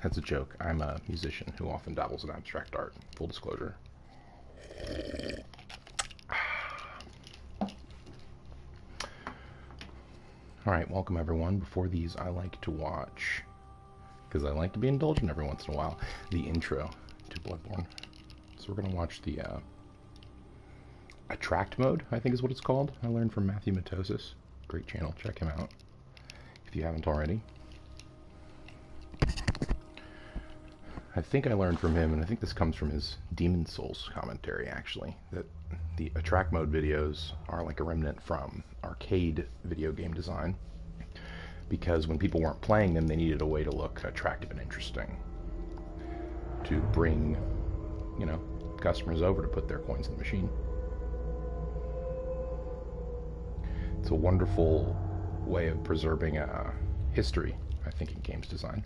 That's a joke. I'm a musician who often dabbles in abstract art. Full disclosure. Alright, welcome everyone. Before these, I like to watch, because I like to be indulgent every once in a while, the intro to Bloodborne. So we're going to watch the Attract mode, I think is what it's called. I learned from Matthew Matosis. Great channel. Check him out if you haven't already. I think I learned from him, and I think this comes from his Demon Souls commentary, actually, that the Attract mode videos are like a remnant from arcade video game design, because when people weren't playing them, they needed a way to look attractive and interesting, to bring, you know, customers over to put their coins in the machine. It's a wonderful way of preserving history, I think, in games design.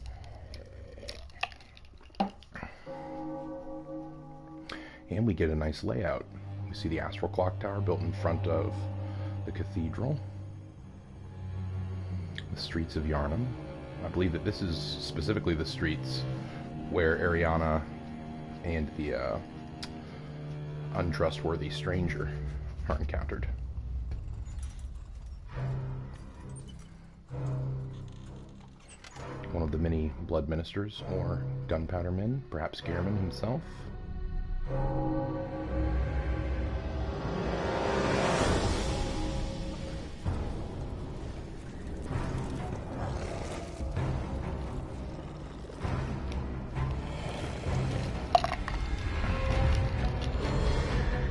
And we get a nice layout. We see the Astral Clock Tower built in front of the cathedral. The streets of Yharnum. I believe that this is specifically the streets where Ariana and the untrustworthy stranger are encountered. One of the many blood ministers, or gunpowder men, perhaps Gehrman himself.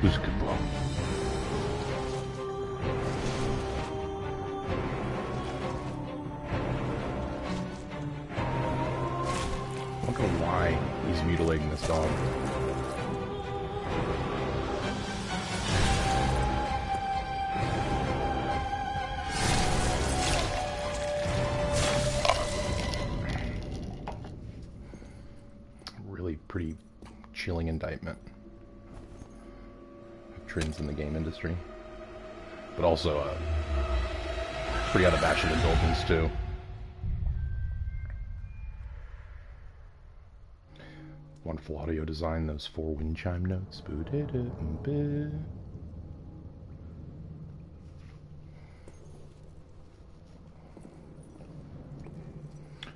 Who's a good blow? I don't know why he's mutilating this dog. Really pretty chilling indictment of trends in the game industry, but also a pretty unabashed indulgence too. Wonderful audio design, those 4 wind chime notes. I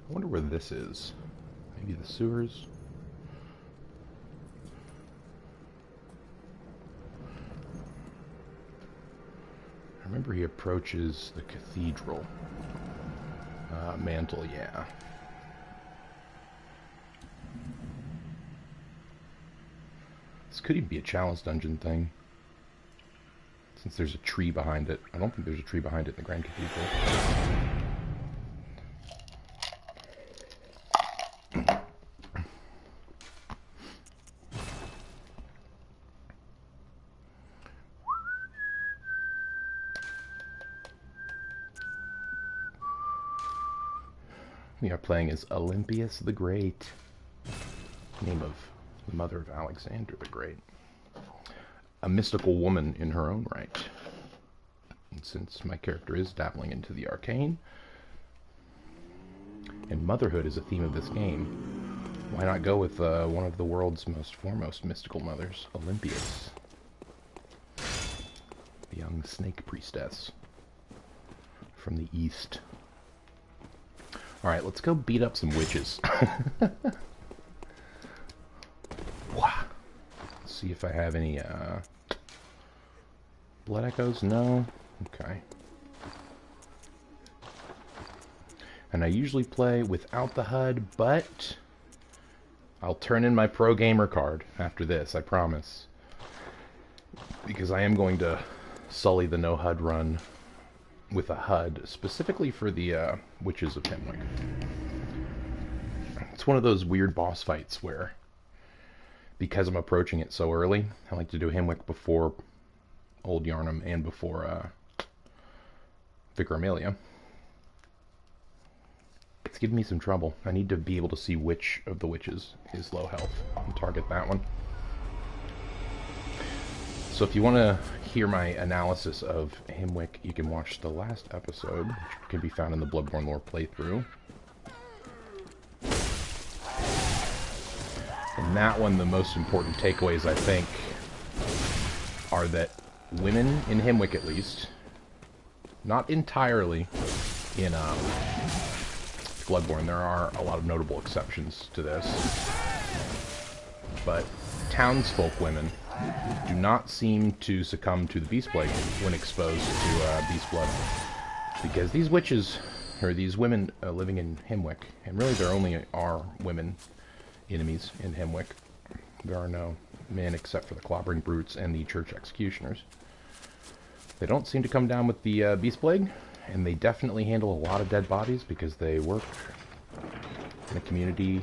wonder where this is. Maybe the sewers? I remember he approaches the cathedral. Mantle, yeah. This could even be a chalice dungeon thing, since there's a tree behind it. I don't think there's a tree behind it in the Grand Cathedral. We are playing as Olympias the Great, name of the mother of Alexander the Great. A mystical woman in her own right. And since my character is dabbling into the arcane, and motherhood is a theme of this game, why not go with one of the world's most foremost mystical mothers, Olympias, the young snake priestess from the east. Alright, let's go beat up some witches. See if I have any blood echoes. No? Okay. And I usually play without the HUD, but I'll turn in my pro gamer card after this, I promise. Because I am going to sully the no HUD run with a HUD, specifically for the Witches of Hemwick. It's one of those weird boss fights where, because I'm approaching it so early, I like to do Hemwick before Old Yharnum and before Vicar Amelia. It's giving me some trouble. I need to be able to see which of the witches is low health and target that one. So if you want to hear my analysis of Hemwick, you can watch the last episode, which can be found in the Bloodborne lore playthrough. In that one, the most important takeaways, I think, are that women, in Hemwick at least, not entirely in Bloodborne, there are a lot of notable exceptions to this, but townsfolk women do not seem to succumb to the Beast Plague when exposed to Beast Blood, because these witches, or these women living in Hemwick, and really there only are women enemies in Hemwick. There are no men except for the Clobbering Brutes and the Church Executioners. They don't seem to come down with the Beast Plague, and they definitely handle a lot of dead bodies because they work in a community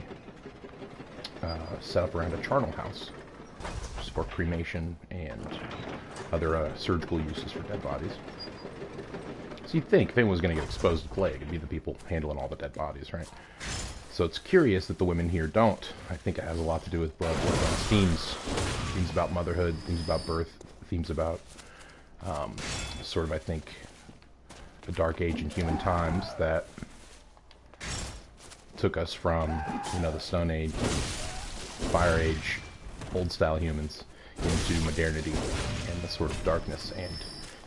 set up around a charnel house for cremation and other surgical uses for dead bodies. So you'd think if anyone was going to get exposed to plague, it'd be the people handling all the dead bodies, right? So it's curious that the women here don't. I think it has a lot to do with Bloodborne's themes about motherhood, themes about birth, themes about sort of, I think, a dark age in human times that took us from, the Stone Age, Fire Age, old-style humans into modernity and the sort of darkness and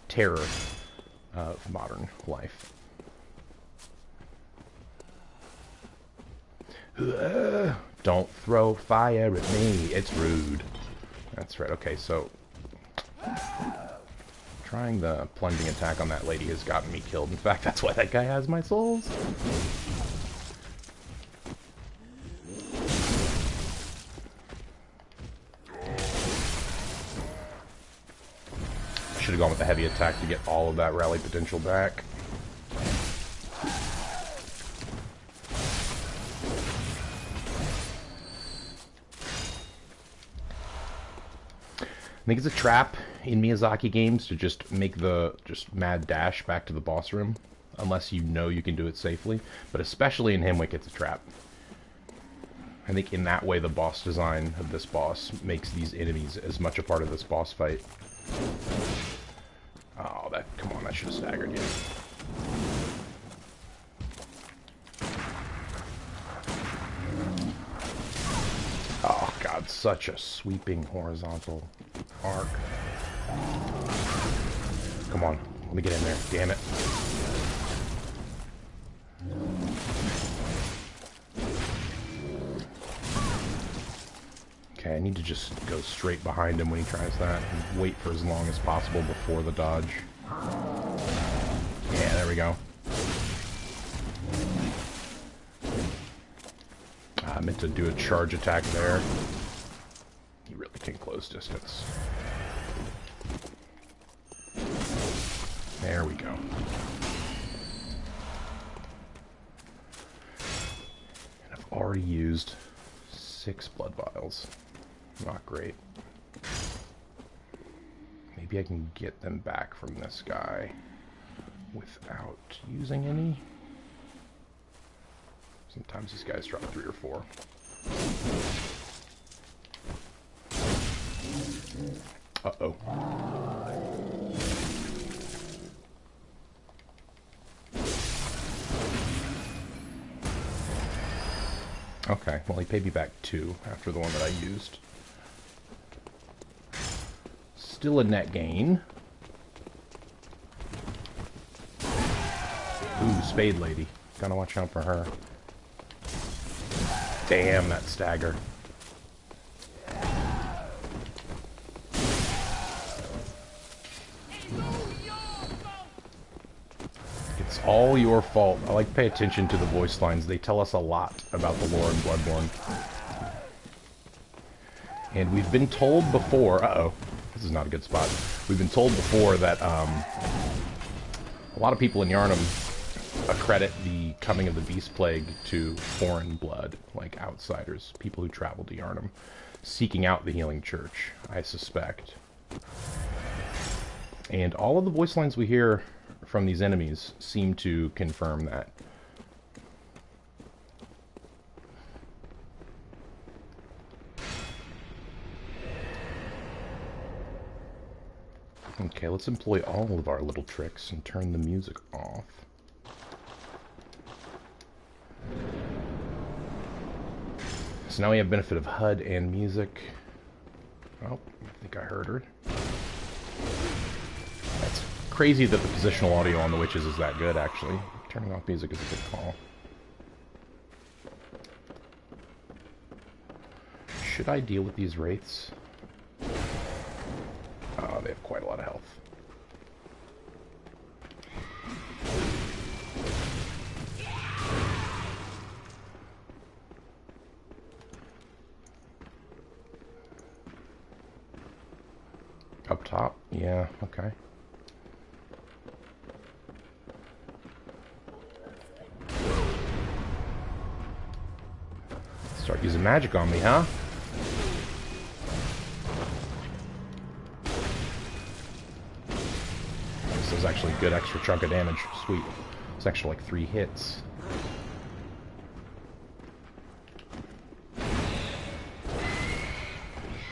terror of modern life. Don't throw fire at me, it's rude. That's right, okay, so trying the plunging attack on that lady has gotten me killed. In fact, that's why that guy has my souls. Should have gone with the heavy attack to get all of that rally potential back. I think it's a trap in Miyazaki games to just make the mad dash back to the boss room, unless you know you can do it safely. But especially in Hemwick, it's a trap. I think in that way, the boss design of this boss makes these enemies as much a part of this boss fight. Oh, come on, that should have staggered you. Oh god, such a sweeping horizontal arc. Come on, let me get in there, damn it. Okay, I need to just go straight behind him when he tries that and wait for as long as possible before the dodge. Yeah, there we go. I meant to do a charge attack there. He really can close distance. There we go. And I've already used 6 blood vials. Not great. Maybe I can get them back from this guy without using any. Sometimes these guys drop 3 or 4. Uh-oh. Okay, well he paid me back 2 after the one that I used. Still a net gain. Ooh, Spade Lady. Gotta watch out for her. Damn, that stagger. It's all your fault. I like to pay attention to the voice lines. They tell us a lot about the lore in Bloodborne. And we've been told before... Uh-oh. This is not a good spot. We've been told before that a lot of people in Yharnum accredit the coming of the Beast Plague to foreign blood, like outsiders, people who travel to Yharnum, seeking out the Healing Church, I suspect. And all of the voice lines we hear from these enemies seem to confirm that. Okay, let's employ all of our little tricks and turn the music off. so now we have benefit of HUD and music. Oh, I think I heard her. That's crazy that the positional audio on the witches is that good, actually. Turning off music is a good call. Should I deal with these wraiths? Oh, they have quite a lot of health. Up top? Yeah, okay. Start using magic on me, huh? This is actually a good extra chunk of damage. Sweet. It's actually like 3 hits.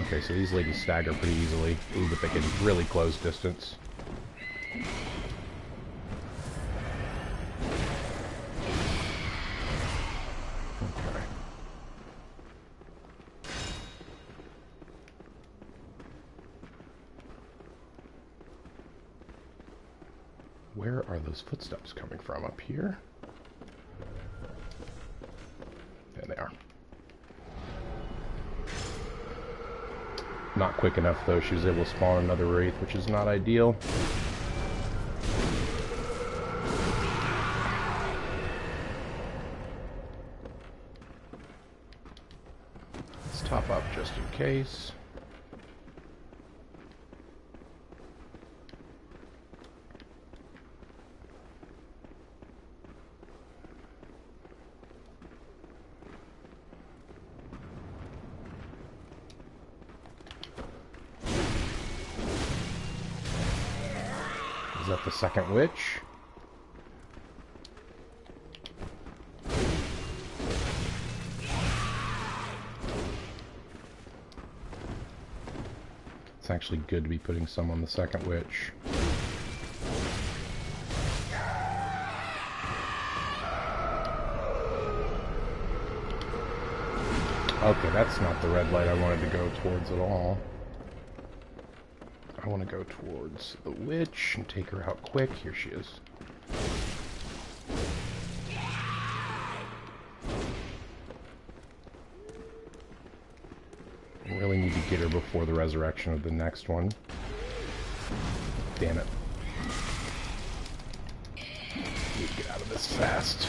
Okay, so these ladies stagger pretty easily. Ooh, but they can really close distance. Okay. Where are those footsteps coming from? Up here? There they are. Not quick enough, though. She was able to spawn another wraith, which is not ideal. Let's top up just in case. Is that the second witch? It's actually good to be putting some on the second witch. Okay, that's not the red light I wanted to go towards at all. I want to go towards the witch and take her out quick. Here she is. I really need to get her before the resurrection of the next one. Damn it. Need to get out of this fast.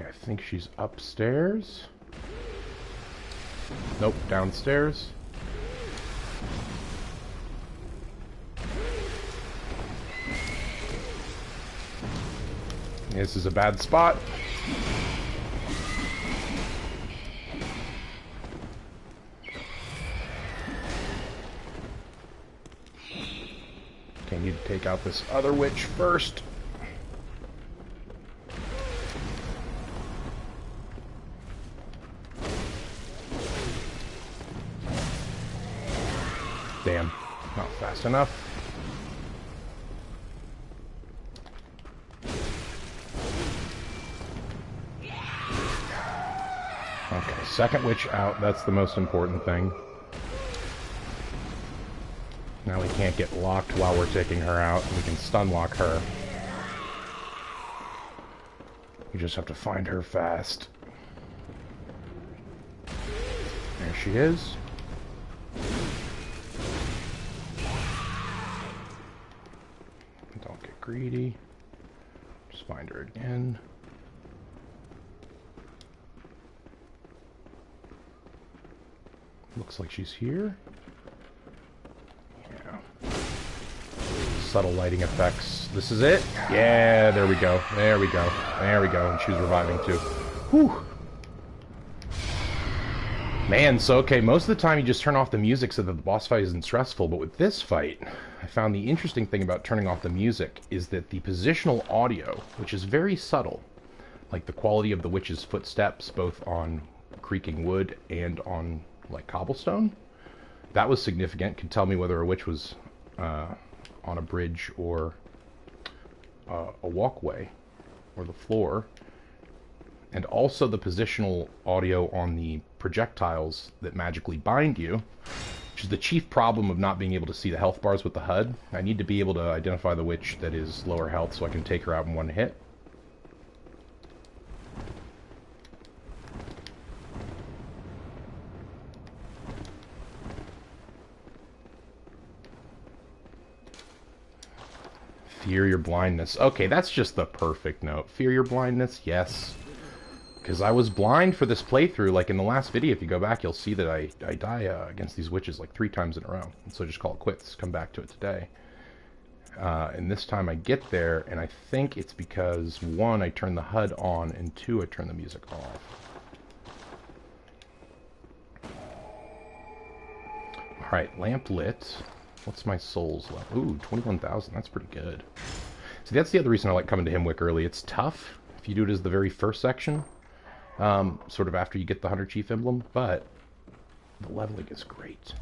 I think she's upstairs. Nope, downstairs. This is a bad spot. Okay, need to take out this other witch first. Damn, not fast enough. Okay, second witch out. That's the most important thing. Now we can't get locked while we're taking her out. We can stun lock her. We just have to find her fast. There she is. Don't get greedy. Just find her again. Looks like she's here. Yeah. Subtle lighting effects. This is it? Yeah, there we go. There we go. There we go. And she's reviving too. Whew. Man, so okay, most of the time you just turn off the music so that the boss fight isn't stressful, but with this fight, I found the interesting thing about turning off the music is that the positional audio, which is very subtle, like the quality of the witch's footsteps, both on creaking wood and on like cobblestone. That was significant. Could tell me whether a witch was on a bridge or a walkway or the floor. And also the positional audio on the projectiles that magically bind you, which is the chief problem of not being able to see the health bars with the HUD. I need to be able to identify the witch that is lower health so I can take her out in one hit. Fear your blindness. Okay, that's just the perfect note. Fear your blindness, yes. Because I was blind for this playthrough. Like in the last video, if you go back, you'll see that I die against these witches like 3 times in a row. And so just call it quits. Come back to it today. And this time I get there, and I think it's because 1, I turn the HUD on, and 2, I turn the music off. Alright, lamp lit. What's my souls level? Ooh, 21,000. That's pretty good. See, that's the other reason I like coming to Hemwick early. It's tough if you do it as the very first section, sort of after you get the Hunter Chief emblem, but the leveling is great.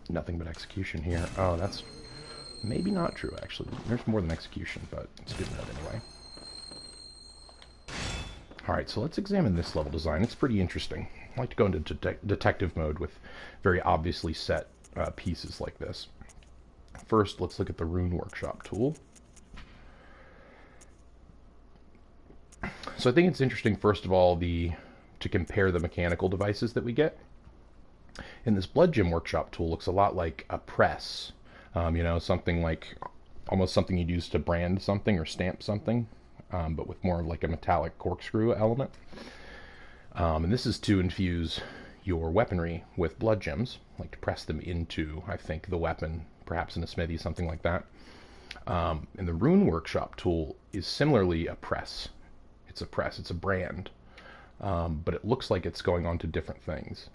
Nothing but execution here. Oh, that's maybe not true, actually. There's more than execution, but it's good to know anyway. Alright, so let's examine this level design. It's pretty interesting. I like to go into detective mode with very obviously set pieces like this. First, let's look at the Rune Workshop tool. So I think it's interesting, first of all, to compare the mechanical devices that we get. And this Blood Gem Workshop tool looks a lot like a press. You know, something like, almost something you'd use to brand something or stamp something, but with more of like a metallic corkscrew element. And this is to infuse your weaponry with blood gems, like to press them into, I think, the weapon, perhaps in a smithy, something like that. And the Rune Workshop tool is similarly a press. It's a press, it's a brand, but it looks like it's going on to different things.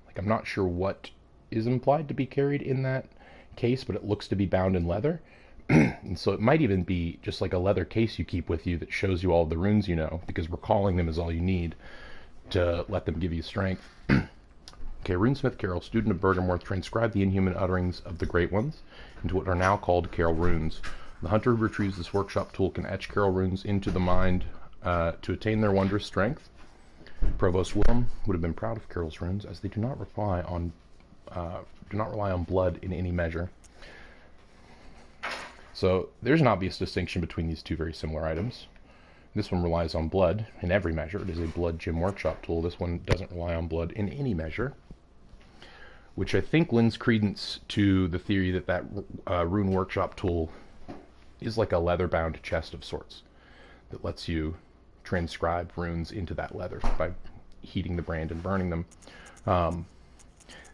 Like, I'm not sure what is implied to be carried in that case, but it looks to be bound in leather. And so it might even be just like a leather case you keep with you that shows you all the runes you know, because recalling them is all you need to let them give you strength. Okay, Runesmith Carol, student of Bergamworth, transcribed the inhuman utterings of the Great Ones into what are now called Carol runes. The hunter who retrieves this workshop tool can etch Carol runes into the mind to attain their wondrous strength. Provost Willem would have been proud of Carol's runes, as they do not rely on blood in any measure. So there's an obvious distinction between these two very similar items. This one relies on blood in every measure. It is a Blood Gem Workshop tool. This one doesn't rely on blood in any measure, which I think lends credence to the theory that that Rune Workshop tool is like a leather-bound chest of sorts that lets you transcribe runes into that leather by heating the brand and burning them.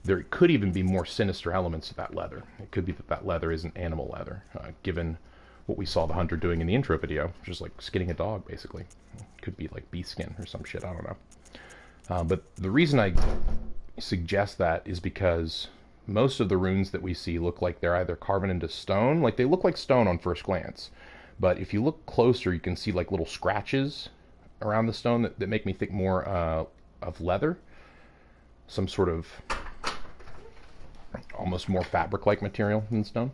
There could even be more sinister elements to that leather. It could be that that leather isn't animal leather, given what we saw the hunter doing in the intro video, which is like skinning a dog, basically. It could be like bee skin or some shit, I don't know. But the reason I suggest that is because most of the runes that we see look like they're either carven into stone, like they look like stone on first glance, but if you look closer, you can see like little scratches around the stone that make me think more of leather, some sort of almost more fabric-like material than stone.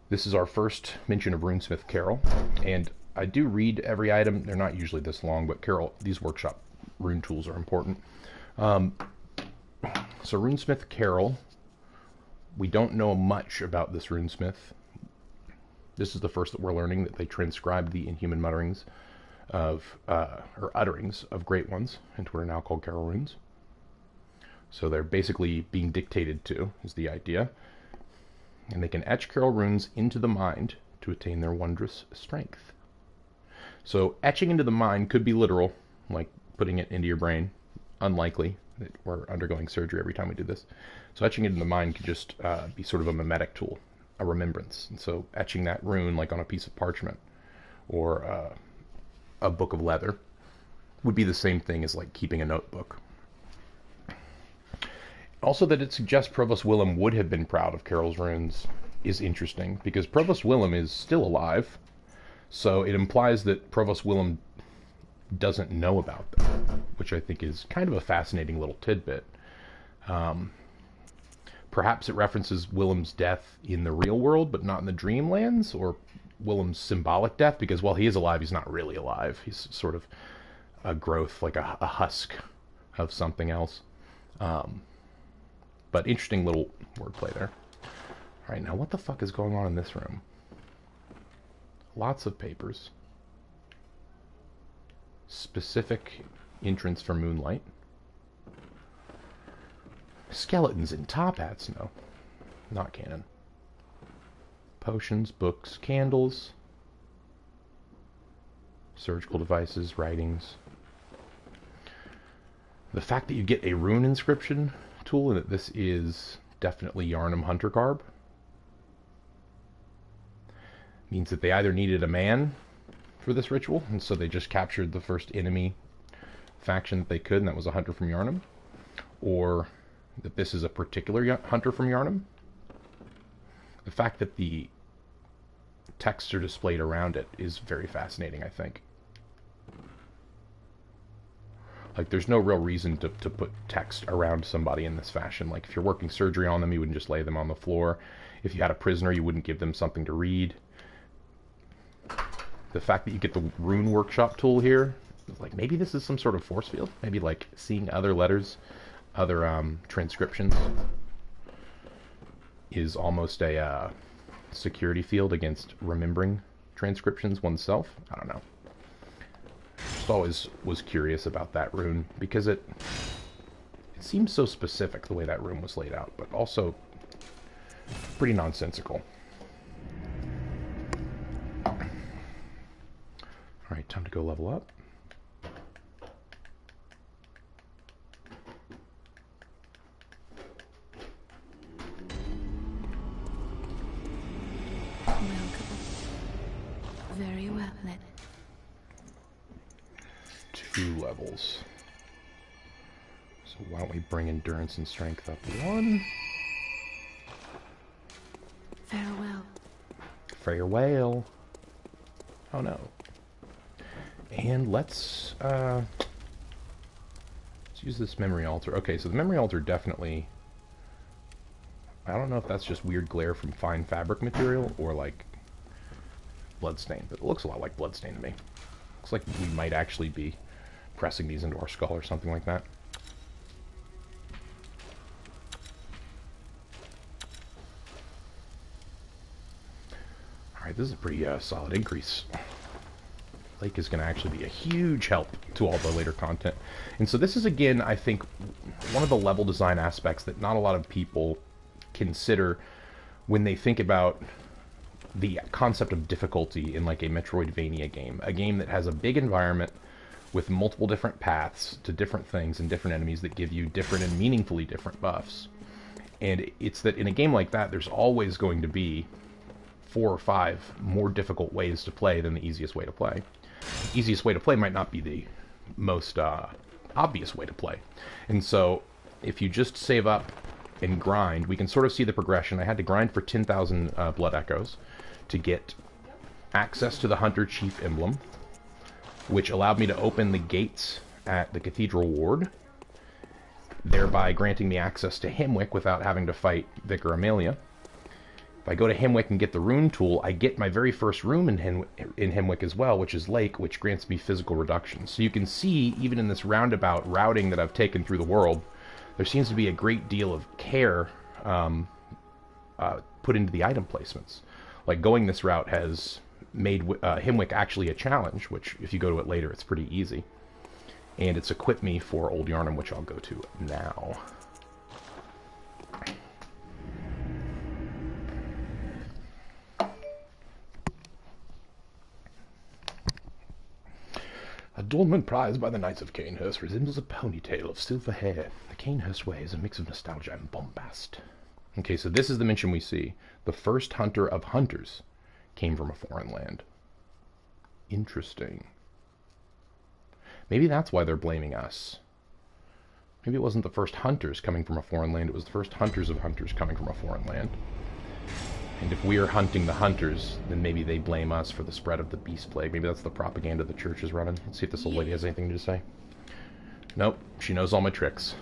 This is our first mention of Runesmith Carol, and I do read every item. They're not usually this long, but Carol, these workshop rune tools are important. So Runesmith Carol, we don't know much about this runesmith. This is the first that we're learning that they transcribed the inhuman mutterings of, or utterings of Great Ones into what are now called Carol runes. So they're basically being dictated to, is the idea. And they can etch Carol runes into the mind to attain their wondrous strength. So etching into the mind could be literal, like putting it into your brain. Unlikely that we're undergoing surgery every time we do this. So etching it into the mind could just be sort of a mimetic tool, a remembrance. And so etching that rune like on a piece of parchment or a book of leather would be the same thing as like keeping a notebook. Also, that it suggests Provost Willem would have been proud of Carol's runes is interesting, because Provost Willem is still alive, so it implies that Provost Willem doesn't know about them, which I think is kind of a fascinating little tidbit. Perhaps it references Willem's death in the real world, but not in the Dreamlands, or Willem's symbolic death, because while he is alive, he's not really alive. He's sort of a growth, like a husk of something else. But interesting little wordplay there. All right, now what the fuck is going on in this room? Lots of papers. Specific entrance for moonlight. Skeletons in top hats, no. Not canon. Potions, books, candles. Surgical devices, writings. The fact that you get a rune inscription tool and that this is definitely Yharnum Hunter Garb means that they either needed a man for this ritual, and so they just captured the first enemy faction that they could, and that was a hunter from Yharnum, or that this is a particular hunter from Yharnum. The fact that the texts are displayed around it is very fascinating, I think. Like, there's no real reason to put text around somebody in this fashion. Like, if you're working surgery on them, you wouldn't just lay them on the floor. If you had a prisoner, you wouldn't give them something to read. The fact that you get the rune workshop tool here, like, maybe this is some sort of force field. Maybe, like, seeing other letters, other transcriptions is almost a security field against remembering transcriptions oneself. I don't know. Just always was curious about that rune, because it seems so specific the way that rune was laid out, but also pretty nonsensical. Alright, time to go level up. Welcome. Very well then. 2 levels. So why don't we bring endurance and strength up 1? Farewell. Farewell. Oh no. And let's use this memory altar. Okay, so the memory altar definitely, I don't know if that's just weird glare from fine fabric material or like bloodstain, but it looks a lot like bloodstain to me. Looks like we might actually be pressing these into our skull or something like that. Alright, this is a pretty solid increase. Lake is going to actually be a huge help to all the later content. And so this is, again, I think, one of the level design aspects that not a lot of people consider when they think about the concept of difficulty in like a Metroidvania game. A game that has a big environment with multiple different paths to different things and different enemies that give you different and meaningfully different buffs. And it's that in a game like that, there's always going to be 4 or 5 more difficult ways to play than the easiest way to play. The easiest way to play might not be the most obvious way to play. And so if you just save up and grind, we can sort of see the progression. I had to grind for 10,000 blood echoes to get access to the Hunter Chief emblem, which allowed me to open the gates at the Cathedral Ward, thereby granting me access to Hemwick without having to fight Vicar Amelia. If I go to Hemwick and get the rune tool, I get my very first rune in Hemwick as well, which is Lake, which grants me physical reduction. So you can see, even in this roundabout routing that I've taken through the world, there seems to be a great deal of care put into the item placements. Like, going this route has made Hemwick actually a challenge, which, if you go to it later, it's pretty easy. And it's equipped me for Old Yharnum, which I'll go to now. Adornment prized by the Knights of Canehurst resembles a ponytail of silver hair. The Canehurst way is a mix of nostalgia and bombast. Okay, so this is the mention we see. The first hunter of hunters came from a foreign land. Interesting. Maybe that's why they're blaming us. Maybe it wasn't the first hunters coming from a foreign land, it was the first hunters of hunters coming from a foreign land. And if we are hunting the hunters, then maybe they blame us for the spread of the beast plague. Maybe that's the propaganda the church is running. Let's see if this old lady has anything to say. Nope, she knows all my tricks.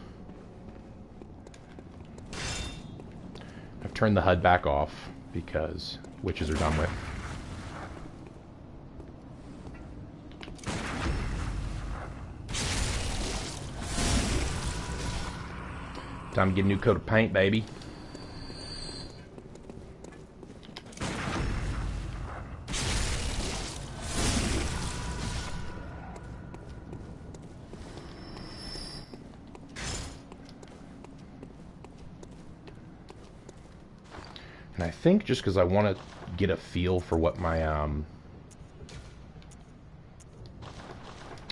I've turned the HUD back off because witches are done with. Time to get a new coat of paint, baby. And I think just because I want to get a feel for what my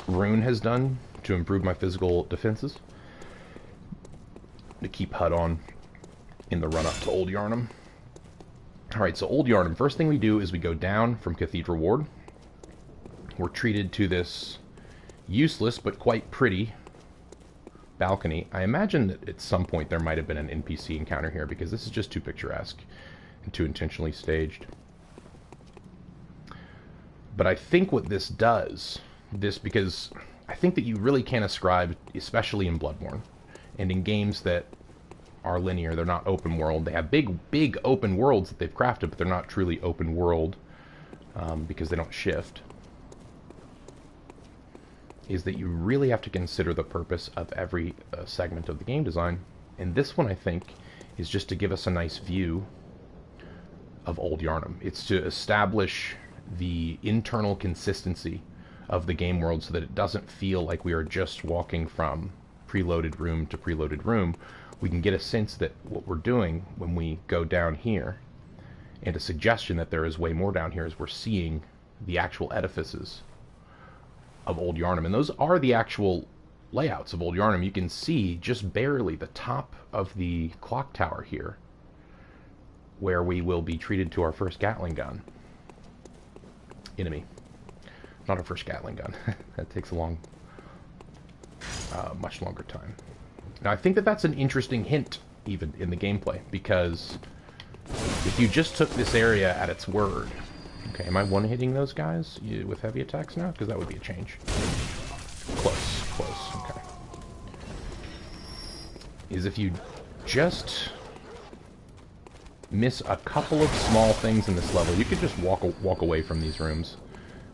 rune has done to improve my physical defenses, to keep HUD on in the run-up to Old Yharnum. Alright, so Old Yharnum. First thing we do is we go down from Cathedral Ward. We're treated to this useless but quite pretty balcony. I imagine that at some point there might have been an NPC encounter here because this is just too picturesque and too intentionally staged. But I think what this does, because I think that you really can't ascribe, especially in Bloodborne, and in games that are linear, they're not open world. They have big open worlds that they've crafted, but they're not truly open world because they don't shift. Is that you really have to consider the purpose of every segment of the game design. And this one, I think, is just to give us a nice view of Old Yharnum. It's to establish the internal consistency of the game world so that it doesn't feel like we are just walking from preloaded room to preloaded room. We can get a sense that what we're doing when we go down here, and a suggestion that there is way more down here, is we're seeing the actual edifices of Old Yharnum. And those are the actual layouts of Old Yharnum. You can see just barely the top of the clock tower here, where we will be treated to our first Gatling gun. Enemy. Not our first Gatling gun. That takes a long, much longer time. Now, I think that that's an interesting hint, even, in the gameplay, because if you just took this area at its word... Okay, am I one-hitting those guys with heavy attacks now? Because that would be a change. Close, okay. Is if you just miss a couple of small things in this level, you could just walk away from these rooms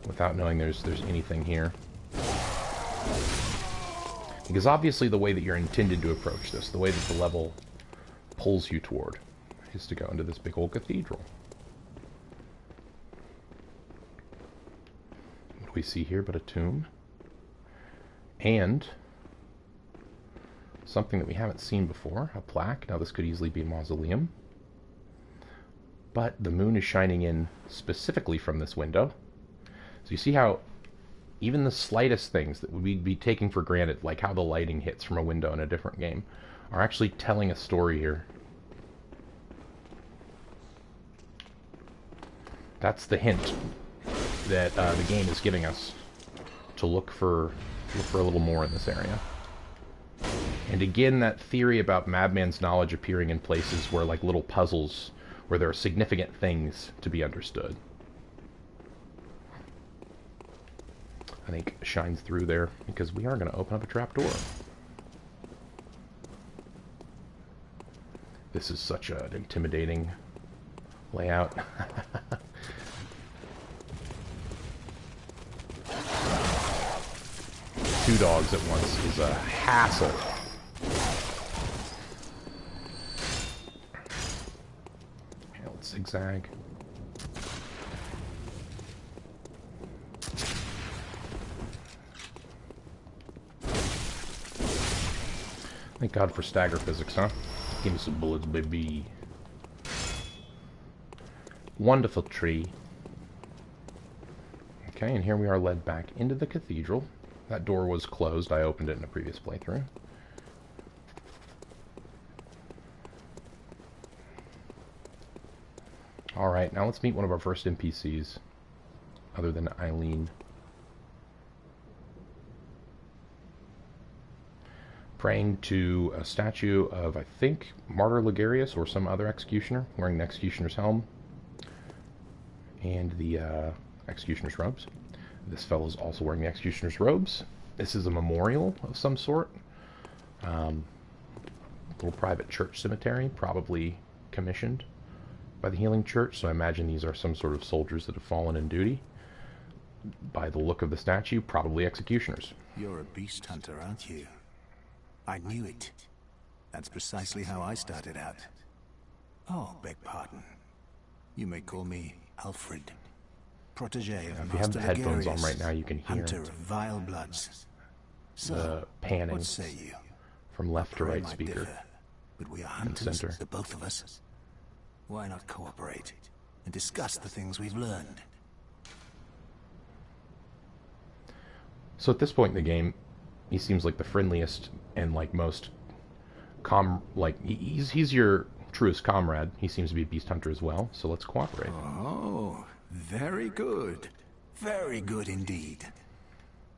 without knowing there's anything here. Because obviously the way that you're intended to approach this, the way that the level pulls you toward, is to go into this big old cathedral. What do we see here but a tomb? And something that we haven't seen before, a plaque. Now this could easily be a mausoleum. But the moon is shining in specifically from this window. So you see how even the slightest things that we'd be taking for granted, like how the lighting hits from a window in a different game, are actually telling a story here. That's the hint that the game is giving us to look for a little more in this area. And again, that theory about Madman's knowledge appearing in places where, like, little puzzles, where there are significant things to be understood, I think shines through there, because we are going to open up a trapdoor. This is such an intimidating layout. Two dogs at once is a hassle. Okay, let's zigzag. Thank God for stagger physics, huh? Give me some bullets, baby. Wonderful tree. Okay, and here we are led back into the cathedral. That door was closed. I opened it in a previous playthrough. Alright, now let's meet one of our first NPCs, other than Eileen. Praying to a statue of, I think, Martyr Ligarius or some other executioner, wearing the executioner's helm. and the executioner's robes. This fellow's also wearing the executioner's robes. This is a memorial of some sort. Little private church cemetery, probably commissioned by the Healing Church, so I imagine these are some sort of soldiers that have fallen in duty. By the look of the statue, probably executioners. You're a beast hunter, aren't you? I knew it. That's precisely how I started out. Oh, beg pardon. You may call me Alfred, protege of If you have the Master headphones on Ligarius, right now, you can hear hunter of vile bloods. So, the panning what say you? from left to Prey right might speaker. differ, but we are hunters, center. the both of us. Why not cooperate and discuss the things we've learned? So at this point in the game, he seems like the friendliest and like most he's your truest comrade. He seems to be a beast hunter as well, so let's cooperate. Oh, very good. Very good indeed.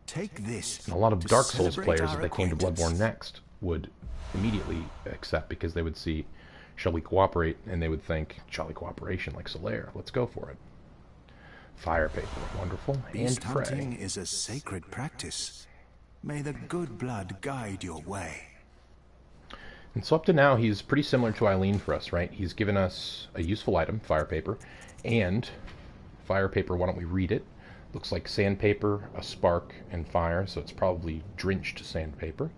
Take this. And a lot of to Dark Souls celebrate players, our if they came to acquaintance. Bloodborne next, would immediately accept, because they would see, shall we cooperate? And they would think, jolly cooperation, like Solaire. Let's go for it. Fire paper, wonderful. Beast And prey. hunting is a sacred practice. May the good blood guide your way. And so up to now, he's pretty similar to Eileen for us, right? He's given us a useful item, fire paper, and fire paper, why don't we read it? Looks like sandpaper, a spark, and fire, so it's probably drenched sandpaper.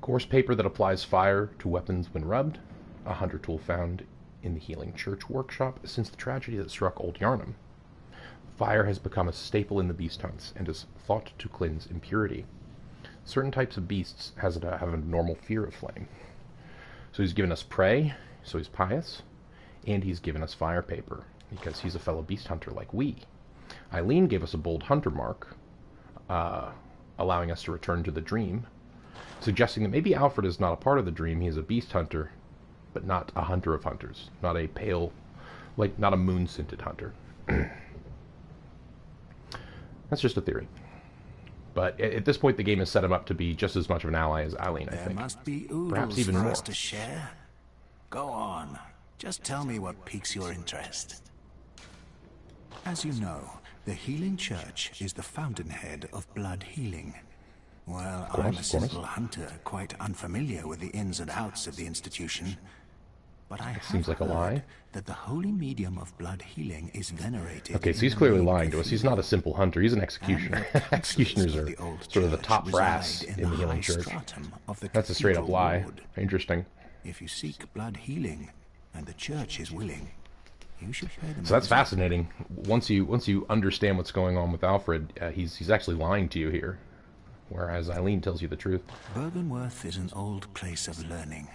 Coarse paper that applies fire to weapons when rubbed. A hunter tool found in the Healing Church workshop since the tragedy that struck Old Yharnum. Fire has become a staple in the beast hunts and is thought to cleanse impurity. Certain types of beasts have a normal fear of flame. So he's given us prey, so he's pious, and he's given us fire paper, because he's a fellow beast hunter like we. Eileen gave us a bold hunter mark, allowing us to return to the dream, suggesting that maybe Alfred is not a part of the dream. He is a beast hunter, but not a hunter of hunters, not a pale, not a moon-scented hunter. That's just a theory. But at this point, the game has set him up to be just as much of an ally as Eileen, I There think. must be Perhaps oodles even for more. us to share. Go on. Just tell me what piques your interest. As you know, the Healing Church is the fountainhead of blood healing. Well, I'm a simple hunter, quite unfamiliar with the ins and outs of the institution. But I have Seems like a heard lie. that the holy medium of blood healing is venerated. Okay, so in he's the clearly main lying to us. He's not a cathedral. simple hunter. He's an executioner. Executioners are sort of the top brass in the Healing Church. That's a straight-up lie. Interesting. If you seek blood healing, and the church is willing, you should pay them. So that's fascinating. Once you understand what's going on with Alfred, he's actually lying to you here, whereas Eileen tells you the truth. Byrgenwerth is an old place of learning,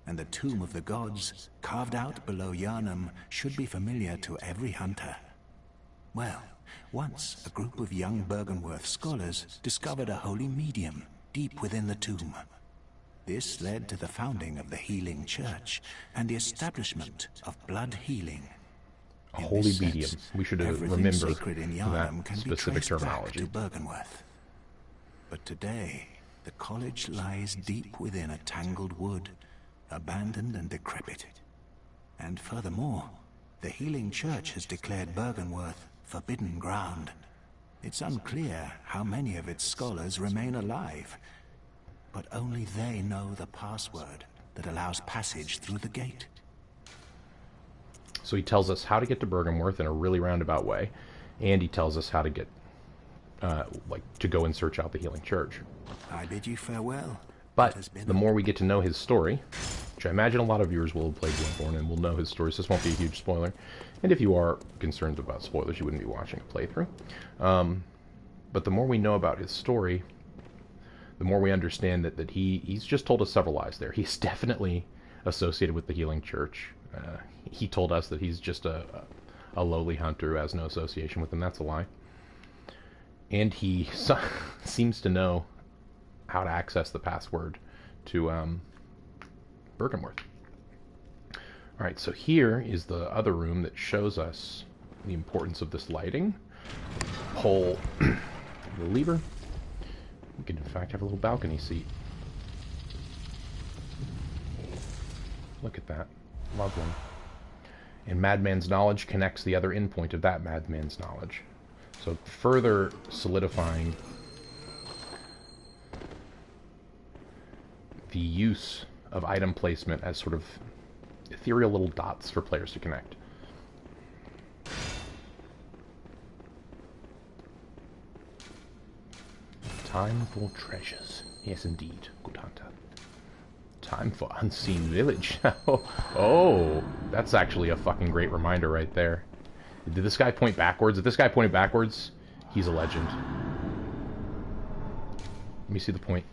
and the tomb of the gods, carved out below Yharnum, should be familiar to every hunter. Well, once a group of young Byrgenwerth scholars discovered a holy medium deep within the tomb. This led to the founding of the Healing Church and the establishment of blood healing. A In holy this medium. sense, We should everything remember sacred in Yharnum that can be specific traced terminology. back to Byrgenwerth. But today, the college lies deep within a tangled wood, abandoned and decrepit. And furthermore, the Healing Church has declared Byrgenwerth forbidden ground. It's unclear how many of its scholars remain alive, but only they know the password that allows passage through the gate. So he tells us how to get to Byrgenwerth in a really roundabout way, and he tells us how to get, to go and search out the Healing Church. I bid you farewell. But It has been the more we get to know his story, which I imagine a lot of viewers will have played Bloodborne and will know his story, so this won't be a huge spoiler. And if you are concerned about spoilers, you wouldn't be watching a playthrough. But the more we know about his story, the more we understand that he's just told us several lies there. He's definitely associated with the Healing Church. He told us that he's just a lowly hunter who has no association with them. That's a lie. And he seems to know how to access the password to Byrgenwerth. Alright, so here is the other room that shows us the importance of this lighting. Pull the lever. We could in fact have a little balcony seat. Look at that. Lovely. And Madman's knowledge connects the other endpoint of that Madman's knowledge. So further solidifying the use of item placement as sort of ethereal little dots for players to connect. Time for treasures. Yes, indeed, good hunter. Time for unseen village. Oh, that's actually a fucking great reminder right there. Did this guy point backwards? If this guy pointed backwards, he's a legend. Let me see the point.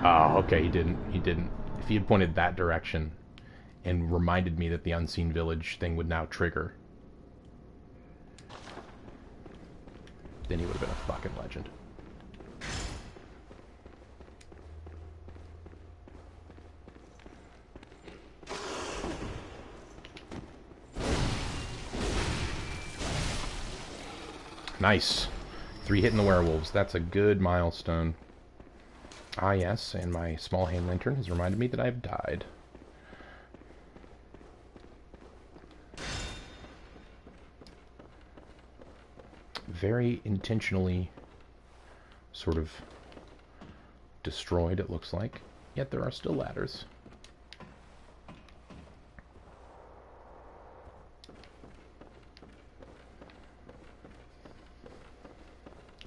Oh, okay, he didn't. He didn't. If he had pointed that direction and reminded me that the unseen village thing would now trigger, then he would have been a fucking legend. Nice. 3 hitting the werewolves. That's a good milestone. Ah, yes, and my small hand lantern has reminded me that I've died. Very intentionally sort of destroyed, it looks like. Yet there are still ladders.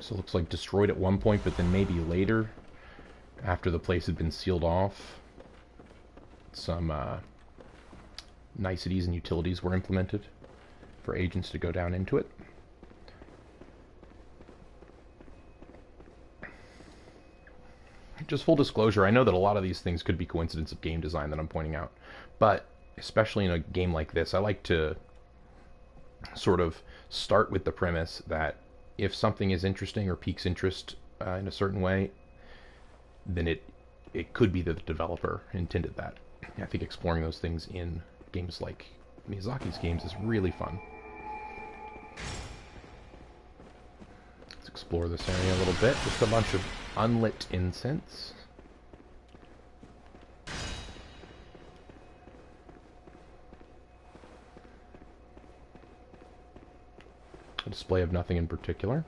So it looks like destroyed at one point, but then maybe later, after the place had been sealed off, some niceties and utilities were implemented for agents to go down into it. Just full disclosure, I know that a lot of these things could be coincidence of game design that I'm pointing out, but especially in a game like this, I like to sort of start with the premise that if something is interesting or piques interest in a certain way, then it could be that the developer intended that. I think exploring those things in games like Miyazaki's games is really fun. Let's explore this area a little bit. Just a bunch of unlit incense. A display of nothing in particular.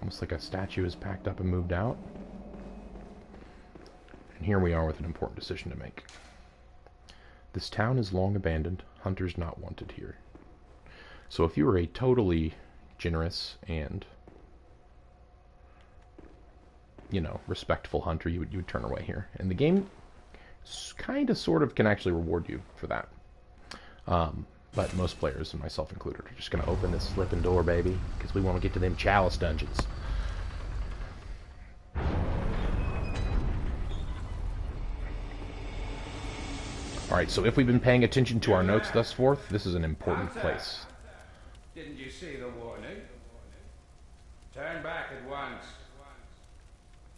Almost like a statue is packed up and moved out. And here we are with an important decision to make. This town is long abandoned. Hunters not wanted here. So if you were a totally generous and, you know, respectful hunter, you would turn away here. And the game kind of, sort of, can actually reward you for that. But most players, and myself included, are just going to open this slipping door, baby, because we want to get to them chalice dungeons. Alright, so if we've been paying attention to our notes thus forth, this is an important place. Didn't you see the warning? Turn back at once.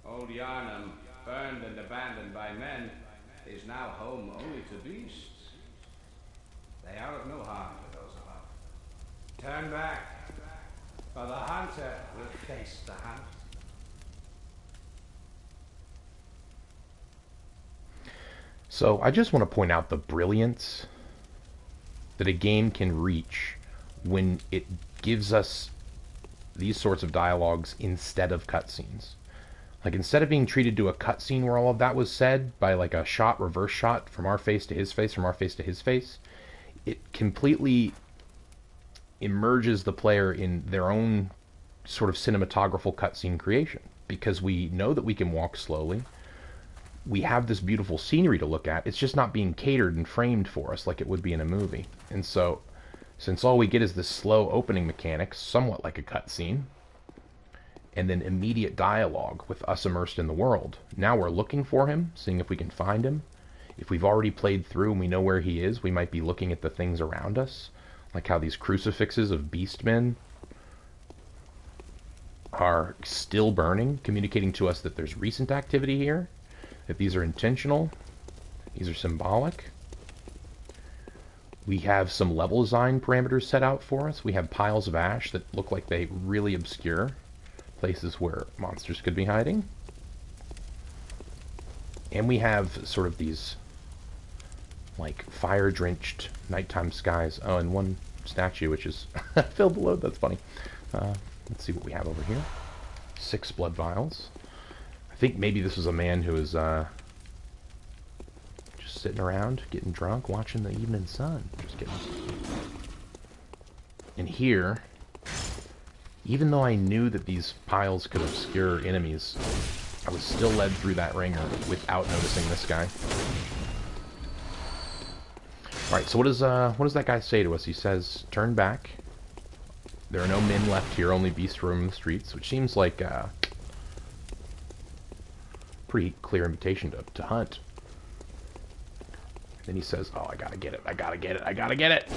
Old Yharnum, burned and abandoned by men, is now home only to beasts. They are of no harm to those above. Turn back, for the hunter will face the hunt. So I just want to point out the brilliance that a game can reach when it gives us these sorts of dialogues instead of cutscenes. Like, instead of being treated to a cutscene where all of that was said by like a shot, reverse shot from our face to his face, from our face to his face, it completely immerses the player in their own sort of cinematographical cutscene creation, because we know that we can walk slowly. We have this beautiful scenery to look at. It's just not being catered and framed for us like it would be in a movie. And so, since all we get is this slow opening mechanic, somewhat like a cutscene, and then immediate dialogue with us immersed in the world, now we're looking for him, seeing if we can find him. If we've already played through and we know where he is, we might be looking at the things around us, like how these crucifixes of beastmen are still burning, communicating to us that there's recent activity here, that these are intentional, these are symbolic. We have some level design parameters set out for us. We have piles of ash that look like they really obscure places where monsters could be hiding. And we have sort of these like fire-drenched nighttime skies. Oh, and one statue, which is filled the load. That's funny. Let's see what we have over here. 6 blood vials. I think maybe this was a man who was just sitting around, getting drunk, watching the evening sun. Just kidding. And here, even though I knew that these piles could obscure enemies, I was still led through that ringer without noticing this guy. Alright, so what does that guy say to us? He says, turn back. There are no men left here, only beasts roam the streets, which seems like a pretty clear invitation to hunt. Then he says, oh, I gotta get it, I gotta get it, I gotta get it!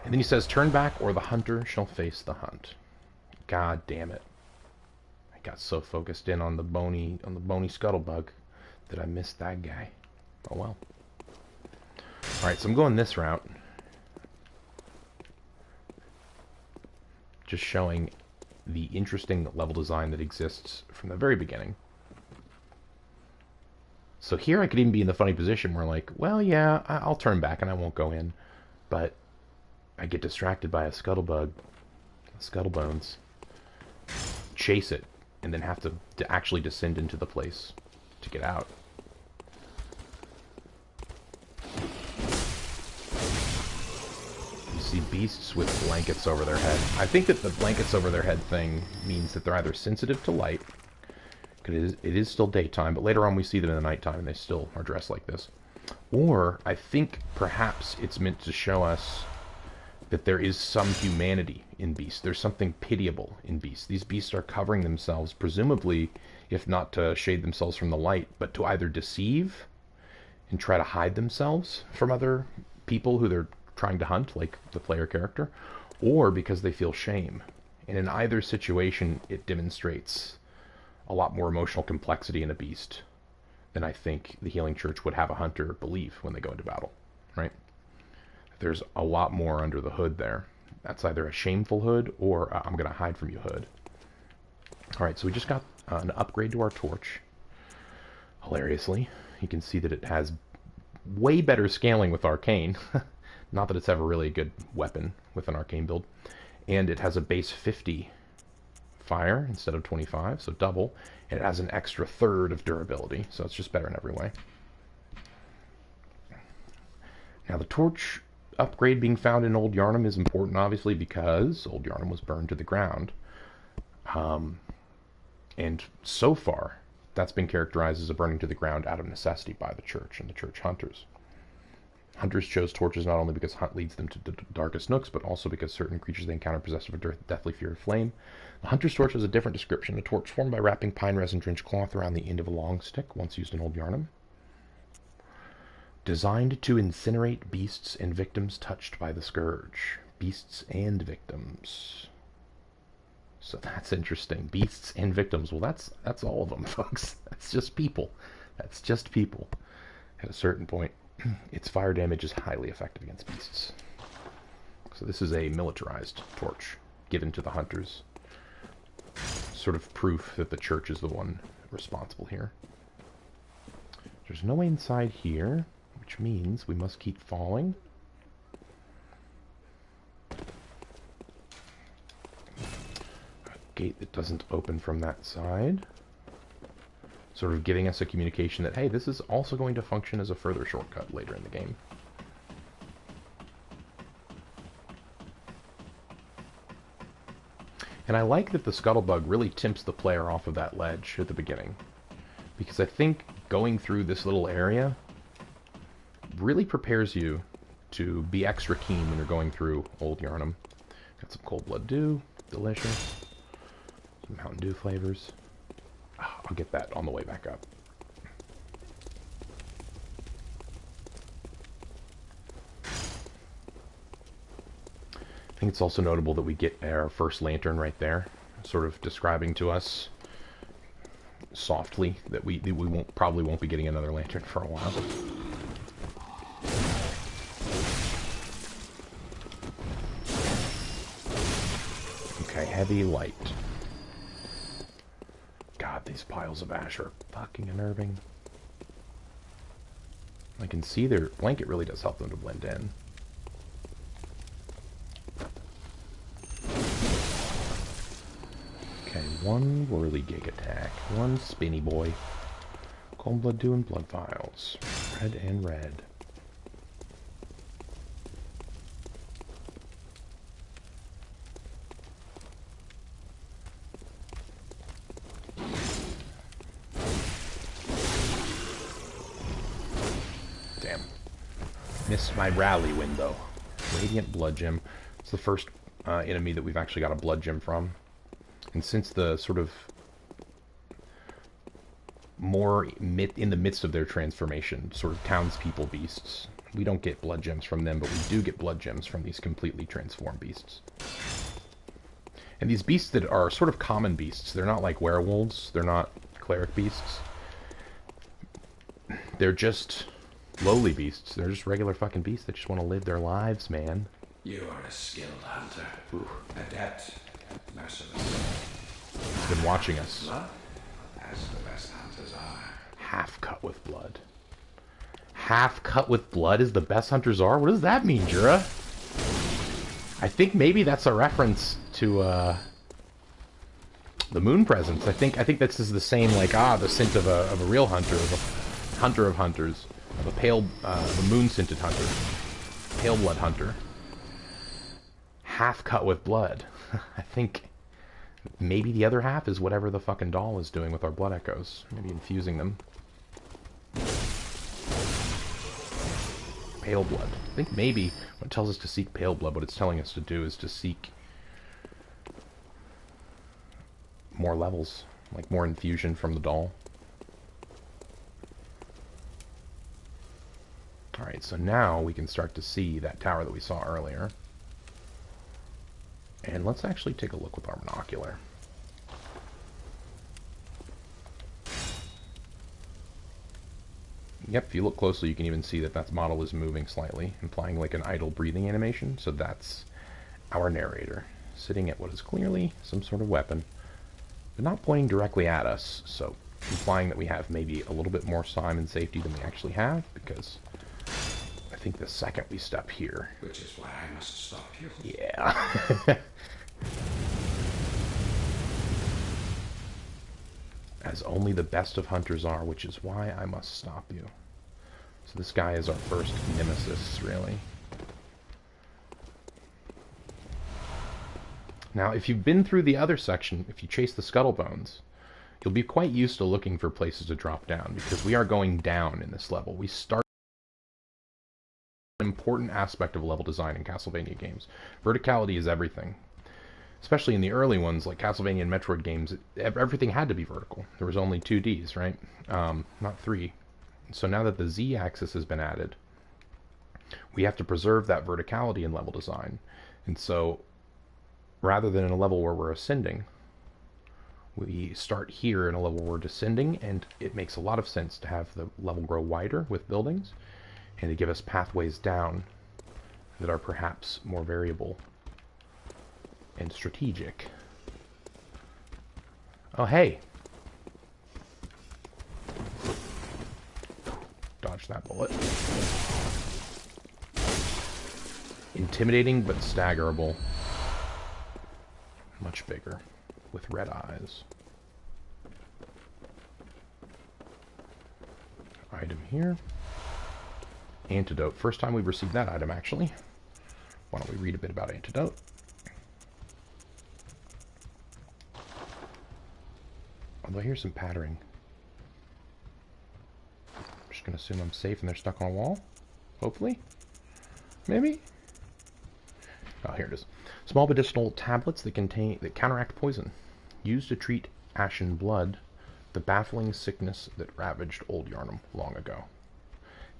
And then he says, turn back or the hunter shall face the hunt. God damn it. I got so focused in on the bony scuttlebug that I missed that guy. Oh well. Alright, so I'm going this route. Just showing the interesting level design that exists from the very beginning. So here I could even be in the funny position where like, well yeah, I'll turn back and I won't go in. But I get distracted by a scuttlebug, scuttlebones, chase it, and then have to actually descend into the place to get out. You see beasts with blankets over their head. I think that the blankets over their head thing means that they're either sensitive to light, because it is still daytime, but later on we see them in the nighttime and they still are dressed like this. Or I think perhaps it's meant to show us that there is some humanity in beasts. There's something pitiable in beasts. These beasts are covering themselves, presumably, if not to shade themselves from the light, but to either deceive and try to hide themselves from other people who they're trying to hunt, like the player character, or because they feel shame. And in either situation, it demonstrates a lot more emotional complexity in a beast than I think the Healing Church would have a hunter believe when they go into battle, right? There's a lot more under the hood there. That's either a shameful hood or I'm going to hide from you hood. Alright, so we just got an upgrade to our torch. Hilariously, you can see that it has way better scaling with arcane. Not that it's ever really a good weapon with an arcane build. And it has a base 50 fire instead of 25, so double. And it has an extra third of durability, so it's just better in every way. Now the torch upgrade being found in Old Yharnum is important, obviously, because Old Yharnum was burned to the ground. And so far, that's been characterized as a burning to the ground out of necessity by the church and the church hunters. Hunters chose torches not only because hunt leads them to the darkest nooks, but also because certain creatures they encounter possessed of a deathly fear of flame. The hunter's torch has a different description. A torch formed by wrapping pine resin-drenched cloth around the end of a long stick, once used in Old Yharnum. Designed to incinerate beasts and victims touched by the scourge. Beasts and victims. So that's interesting. Beasts and victims. Well, that's all of them, folks. That's just people. That's just people. At a certain point, its fire damage is highly effective against beasts. So this is a militarized torch given to the hunters. Sort of proof that the church is the one responsible here. There's no way inside here, which means we must keep falling. A gate that doesn't open from that side. Sort of giving us a communication that, hey, this is also going to function as a further shortcut later in the game. And I like that the scuttlebug really tempts the player off of that ledge at the beginning. Because I think going through this little area really prepares you to be extra keen when you're going through Old Yharnum. Got some cold blood dew, delicious. Some Mountain Dew flavors. I'll get that on the way back up. I think it's also notable that we get our first lantern right there, sort of describing to us softly that we probably won't be getting another lantern for a while. Okay, heavy light. these piles of ash are fucking unnerving. I can see their blanket really does help them to blend in. Okay, one whirligig attack. One spinny boy. Cold blood doing blood vials. Red and red. Damn. Missed my rally window. Radiant blood gem. It's the first enemy that we've actually got a blood gem from. And since the sort of more in the midst of their transformation, sort of townspeople beasts, we don't get blood gems from them, but we do get blood gems from these completely transformed beasts. And these beasts that are sort of common beasts, they're not like werewolves, they're not cleric beasts. They're just lowly beasts. They're just regular fucking beasts that just want to live their lives, man. You are a skilled hunter. Ooh. Adept, merciless. He's been watching us. Blood, as the best hunters are. Half cut with blood. Half cut with blood is the best hunters are? What does that mean, Jura? I think maybe that's a reference to the moon presence. I think this is the same, like, the scent of a real hunter, of a hunter of hunters, of a pale, of a moon-scented hunter, pale blood hunter. Half cut with blood. I think maybe the other half is whatever the fucking doll is doing with our blood echoes. Maybe infusing them. Pale blood. I think maybe what it tells us to seek pale blood, what it's telling us to do is to seek more levels, like more infusion from the doll. Alright, so now we can start to see that tower that we saw earlier. And let's actually take a look with our monocular. Yep, if you look closely, you can even see that model is moving slightly, implying like an idle breathing animation. So that's our narrator, sitting at what is clearly some sort of weapon, but not pointing directly at us, so implying that we have maybe a little bit more time and safety than we actually have, because I think the second we step here... Which is why I must stop you. Yeah. As only the best of hunters are, which is why I must stop you. So this guy is our first nemesis, really. Now, if you've been through the other section, if you chase the Scuttlebones, you'll be quite used to looking for places to drop down, because we are going down in this level. We start an important aspect of level design in Castlevania games. Verticality is everything. Especially in the early ones, like Castlevania and Metroid games, everything had to be vertical. There was only 2Ds, right? Not 3. So now that the Z-axis has been added, we have to preserve that verticality in level design. And so, rather than in a level where we're ascending, we start here in a level where we're descending, and it makes a lot of sense to have the level grow wider with buildings, and to give us pathways down that are perhaps more variable and strategic. Oh, hey! Dodge that bullet. Intimidating but staggerable. Much bigger, with red eyes. Item here. Antidote. First time we've received that item, actually. Why don't we read a bit about Antidote? Although I hear some pattering. I'm just going to assume I'm safe and they're stuck on a wall. Hopefully. Maybe? Oh, here it is. Small medicinal tablets that counteract poison. Used to treat ashen blood, the baffling sickness that ravaged old Yharnum long ago.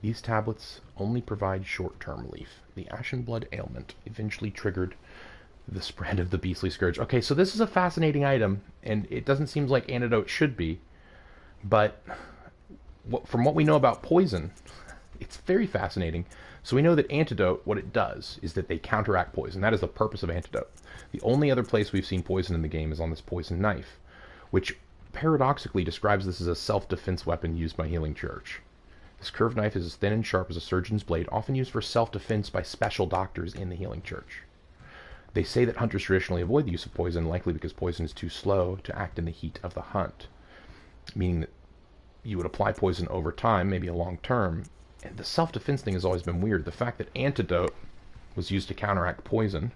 These tablets only provide short-term relief. The ashen blood ailment eventually triggered the spread of the beastly scourge. Okay, so this is a fascinating item, and it doesn't seem like Antidote should be, but from what we know about poison, it's very fascinating. So we know that Antidote, what it does, is that they counteract poison. That is the purpose of Antidote. The only other place we've seen poison in the game is on this poison knife, which paradoxically describes this as a self-defense weapon used by Healing Church. This curved knife is as thin and sharp as a surgeon's blade, often used for self-defense by special doctors in the Healing Church. They say that hunters traditionally avoid the use of poison, likely because poison is too slow to act in the heat of the hunt, meaning that you would apply poison over time, maybe a long term. And the self-defense thing has always been weird. The fact that antidote was used to counteract poison,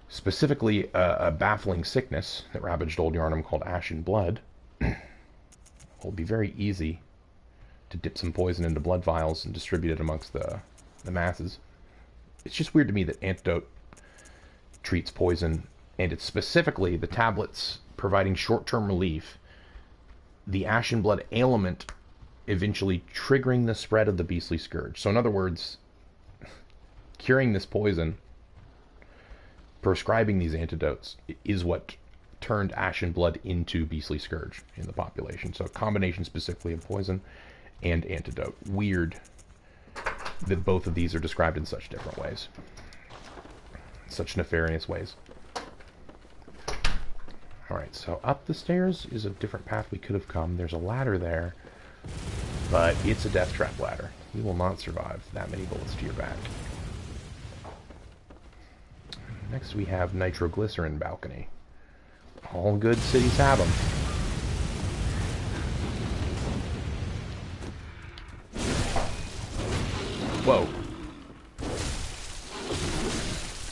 specifically a baffling sickness that ravaged old Yharnum called ashen blood, will be very easy to dip some poison into blood vials and distribute it amongst the masses. It's just weird to me that antidote treats poison, and it's specifically the tablets providing short-term relief, the ashen blood ailment eventually triggering the spread of the beastly scourge. So in other words, curing this poison, prescribing these antidotes, is what turned ashen blood into beastly scourge in the population. So a combination specifically of poison and antidote. Weird that both of these are described in such different ways. Such nefarious ways. Alright, so up the stairs is a different path we could have come. There's a ladder there, but it's a death trap ladder. You will not survive that many bullets to your back. Next we have nitroglycerin balcony. All good cities have them. Whoa.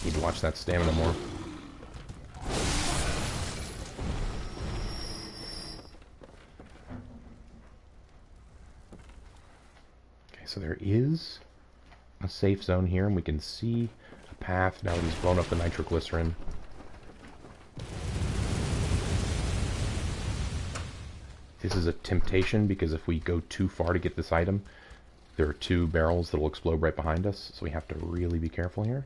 Need to watch that stamina more. Okay, so there is a safe zone here, and we can see a path now that he's blown up the nitroglycerin. This is a temptation, because if we go too far to get this item, there are two barrels that will explode right behind us, so we have to really be careful here.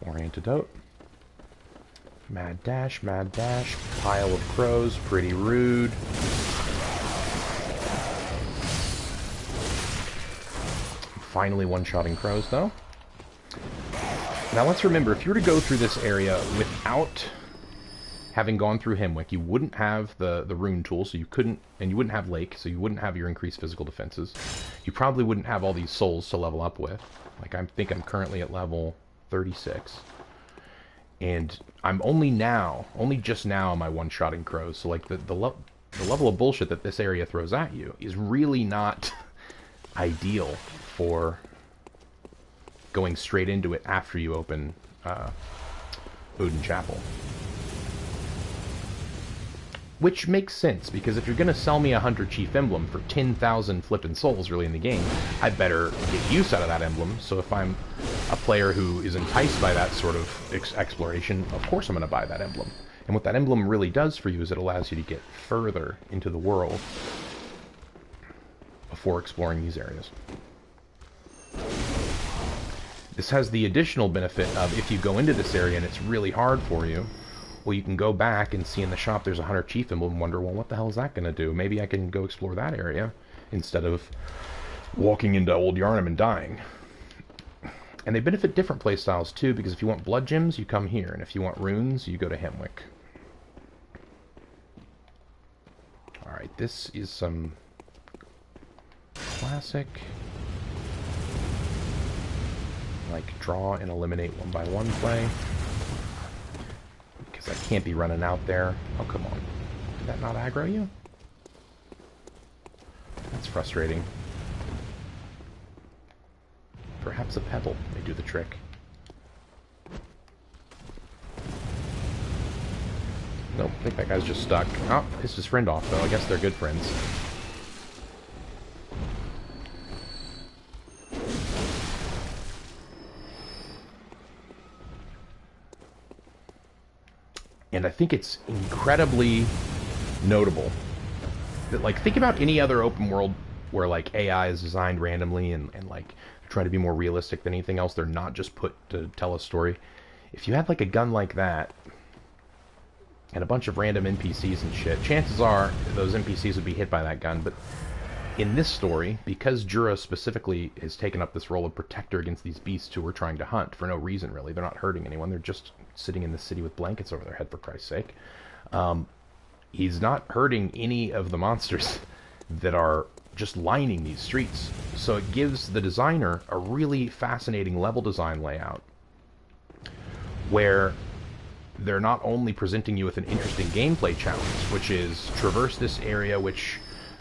More antidote. Mad dash, pile of crows, pretty rude. Finally one-shotting crows, though. Now let's remember, if you were to go through this area without having gone through Hemwick, you wouldn't have the rune tool, so you couldn't, and you wouldn't have Lake, so you wouldn't have your increased physical defenses. You probably wouldn't have all these souls to level up with. Like, I think I'm currently at level 36. And I'm only just now am I one-shotting crows, so like the level of bullshit that this area throws at you is really not ideal for going straight into it after you open Odin Chapel. Which makes sense, because if you're going to sell me a Hunter Chief emblem for 10,000 flippin' souls really in the game, I better get use out of that emblem. So if I'm a player who is enticed by that sort of exploration, of course I'm going to buy that emblem. And what that emblem really does for you is it allows you to get further into the world before exploring these areas. This has the additional benefit of, if you go into this area and it's really hard for you, well, you can go back and see in the shop there's a Hunter Chief emblem and wonder, well, what the hell is that going to do? Maybe I can go explore that area instead of walking into old Yharnum and dying. And they benefit different playstyles too, because if you want blood gems, you come here, and if you want runes, you go to Hemwick. Alright, this is some classic, like, draw and eliminate one by one play. I can't be running out there. Oh, come on. Did that not aggro you? That's frustrating. Perhaps a pebble may do the trick. Nope, I think that guy's just stuck. Oh, pissed his friend off, though. I guess they're good friends. And I think it's incredibly notable that, like, think about any other open world where, like, AI is designed randomly and like, try to be more realistic than anything else. They're not just put to tell a story. If you had, like, a gun like that and a bunch of random NPCs and shit, chances are those NPCs would be hit by that gun. But in this story, because Jura specifically has taken up this role of protector against these beasts who are trying to hunt for no reason, really. They're not hurting anyone. They're just sitting in the city with blankets over their head, for Christ's sake. He's not hurting any of the monsters that are just lining these streets. So it gives the designer a really fascinating level design layout where they're not only presenting you with an interesting gameplay challenge, which is traverse this area, which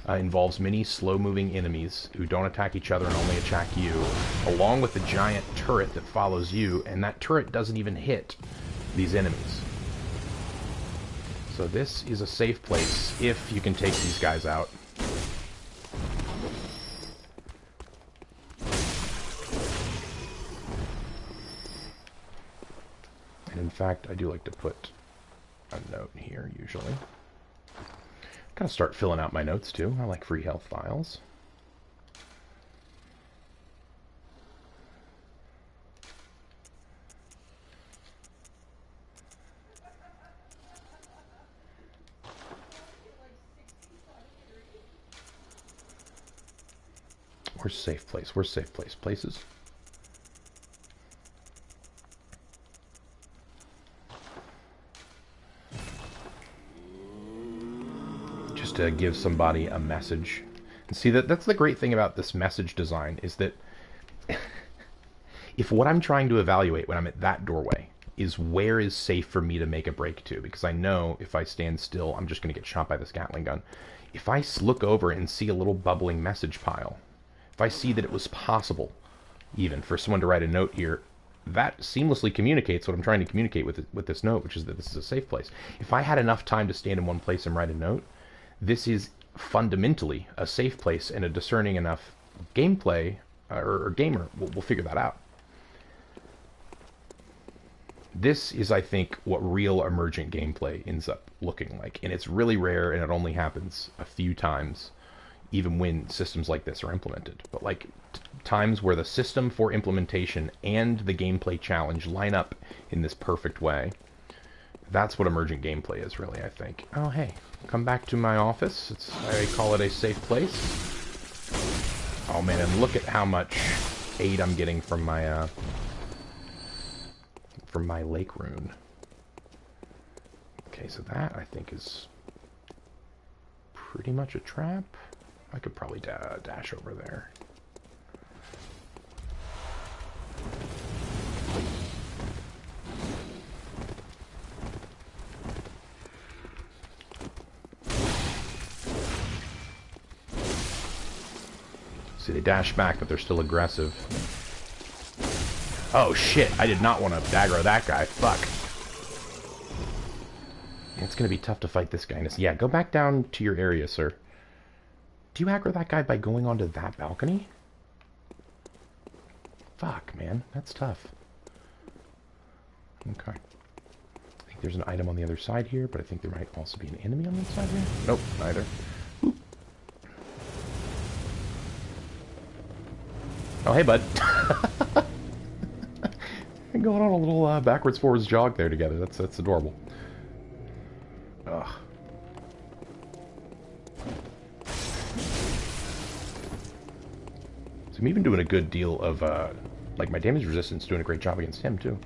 involves many slow-moving enemies who don't attack each other and only attack you, along with the giant turret that follows you, and that turret doesn't even hit these enemies. So this is a safe place if you can take these guys out. And in fact, I do like to put a note here, usually. Kind of start filling out my notes, too. I like free health files. Where's safe place? Where's safe place? Places? Just to give somebody a message. And see, that's the great thing about this message design, is that if what I'm trying to evaluate when I'm at that doorway is where is safe for me to make a break to, because I know if I stand still, I'm just going to get shot by this Gatling gun. If I look over and see a little bubbling message pile, if I see that it was possible, even for someone to write a note here, that seamlessly communicates what I'm trying to communicate with this note, which is that this is a safe place. If I had enough time to stand in one place and write a note, this is fundamentally a safe place, and a discerning enough gameplay or gamer will figure that out. This is, I think, what real emergent gameplay ends up looking like, and it's really rare, and it only happens a few times, even when systems like this are implemented. But like times where the system for implementation and the gameplay challenge line up in this perfect way. That's what emergent gameplay is, really, I think. Oh, hey, come back to my office. I call it a safe place. Oh, man, and look at how much aid I'm getting from my lake rune. Okay, so that, I think, is pretty much a trap. I could probably dash over there. See, they dash back, but they're still aggressive. Oh, shit. I did not want to aggro that guy. Fuck. It's going to be tough to fight this guy. Yeah, go back down to your area, sir. Do you aggro that guy by going onto that balcony? Fuck, man. That's tough. Okay. I think there's an item on the other side here, but I think there might also be an enemy on the other side here. Nope, neither. Oop. Oh, hey, bud. Going on a little backwards forwards jog there together. That's adorable. Ugh. So I'm even doing a good deal of like my damage resistance, doing a great job against him too.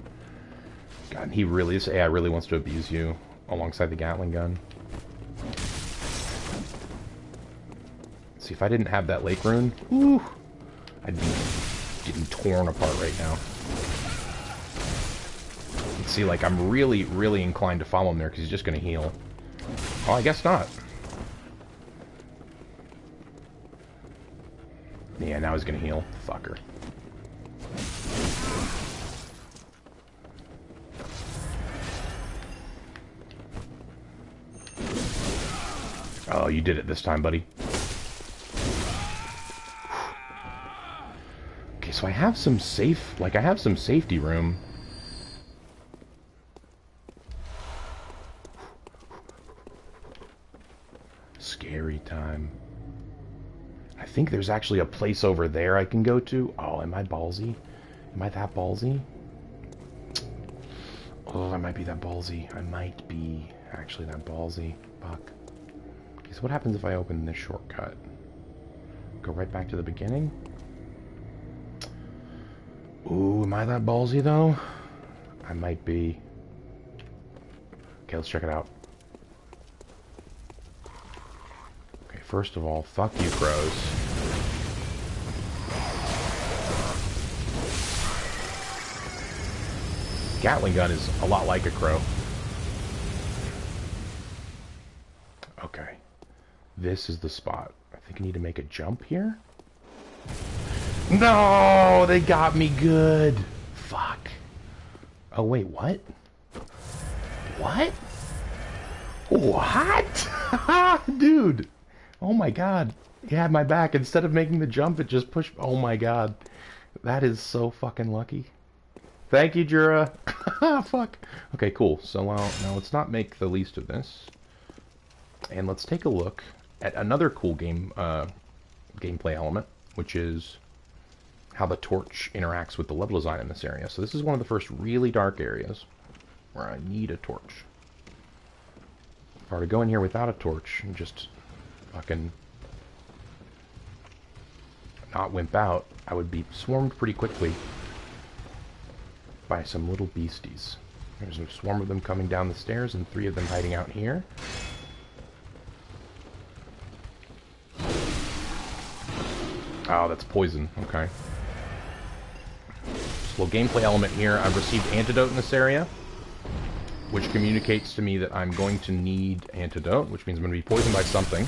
God, he really, this AI really wants to abuse you alongside the Gatling gun. See, if I didn't have that lake rune, whew, I'd be getting torn apart right now. See, like, I'm really, really inclined to follow him there because he's just going to heal. Oh, I guess not. Yeah, now he's going to heal. Fucker. Oh, you did it this time, buddy. Okay, so I have some I have some safety room. Scary time. I think there's actually a place over there I can go to. Oh, am I ballsy? Am I that ballsy? Oh, I might be that ballsy. I might be actually that ballsy. Fuck. Okay, so what happens if I open this shortcut? Go right back to the beginning? Ooh, am I that ballsy, though? I might be. Okay, let's check it out. first of all, fuck you, crows. Gatling gun is a lot like a crow. Okay. This is the spot. I think I need to make a jump here. No! They got me good! Fuck. Oh, wait, what? What? What? Dude! Oh my god. He had my back. Instead of making the jump, it just pushed... Oh my god. That is so fucking lucky. Thank you, Jura. Fuck. Okay, cool. So now let's not make the least of this. And let's take a look at another cool gameplay element, which is how the torch interacts with the level design in this area. So this is one of the first really dark areas where I need a torch. If I were to go in here without a torch and just fucking not wimp out, I would be swarmed pretty quickly by some little beasties. There's a swarm of them coming down the stairs and 3 of them hiding out here. Oh, that's poison. Okay. Just a little gameplay element here. I've received antidote in this area, which communicates to me that I'm going to need antidote, which means I'm going to be poisoned by something.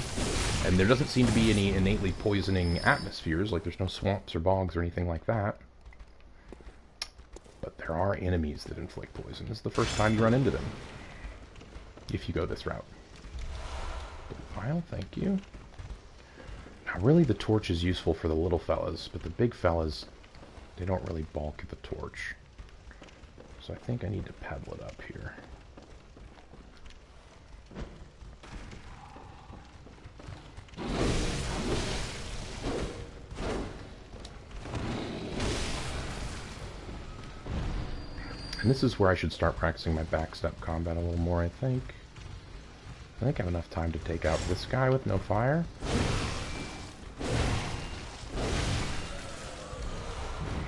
And there doesn't seem to be any innately poisoning atmospheres, like there's no swamps or bogs or anything like that. But there are enemies that inflict poison. This is the first time you run into them, if you go this route. File, thank you. Now, really, the torch is useful for the little fellas, but the big fellas, they don't really bulk the torch. So I think I need to paddle it up here. And this is where I should start practicing my backstep combat a little more, I think. I think I have enough time to take out this guy with no fire.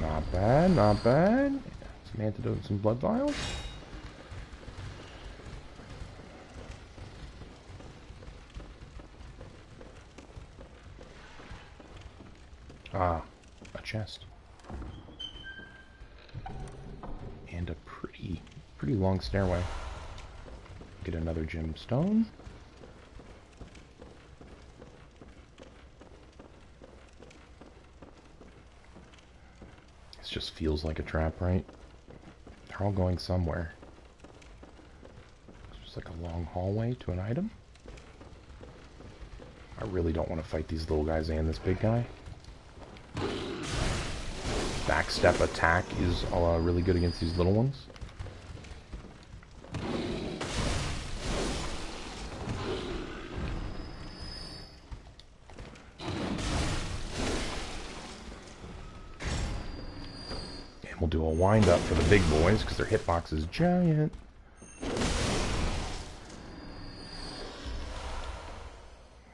Not bad, not bad. Some antidote and some blood vials. Ah, a chest. And a pretty long stairway. Get another gemstone. This just feels like a trap, right? They're all going somewhere. It's just like a long hallway to an item. I really don't want to fight these little guys and this big guy. Backstep attack is really good against these little ones. And we'll do a wind up for the big boys because their hitbox is giant.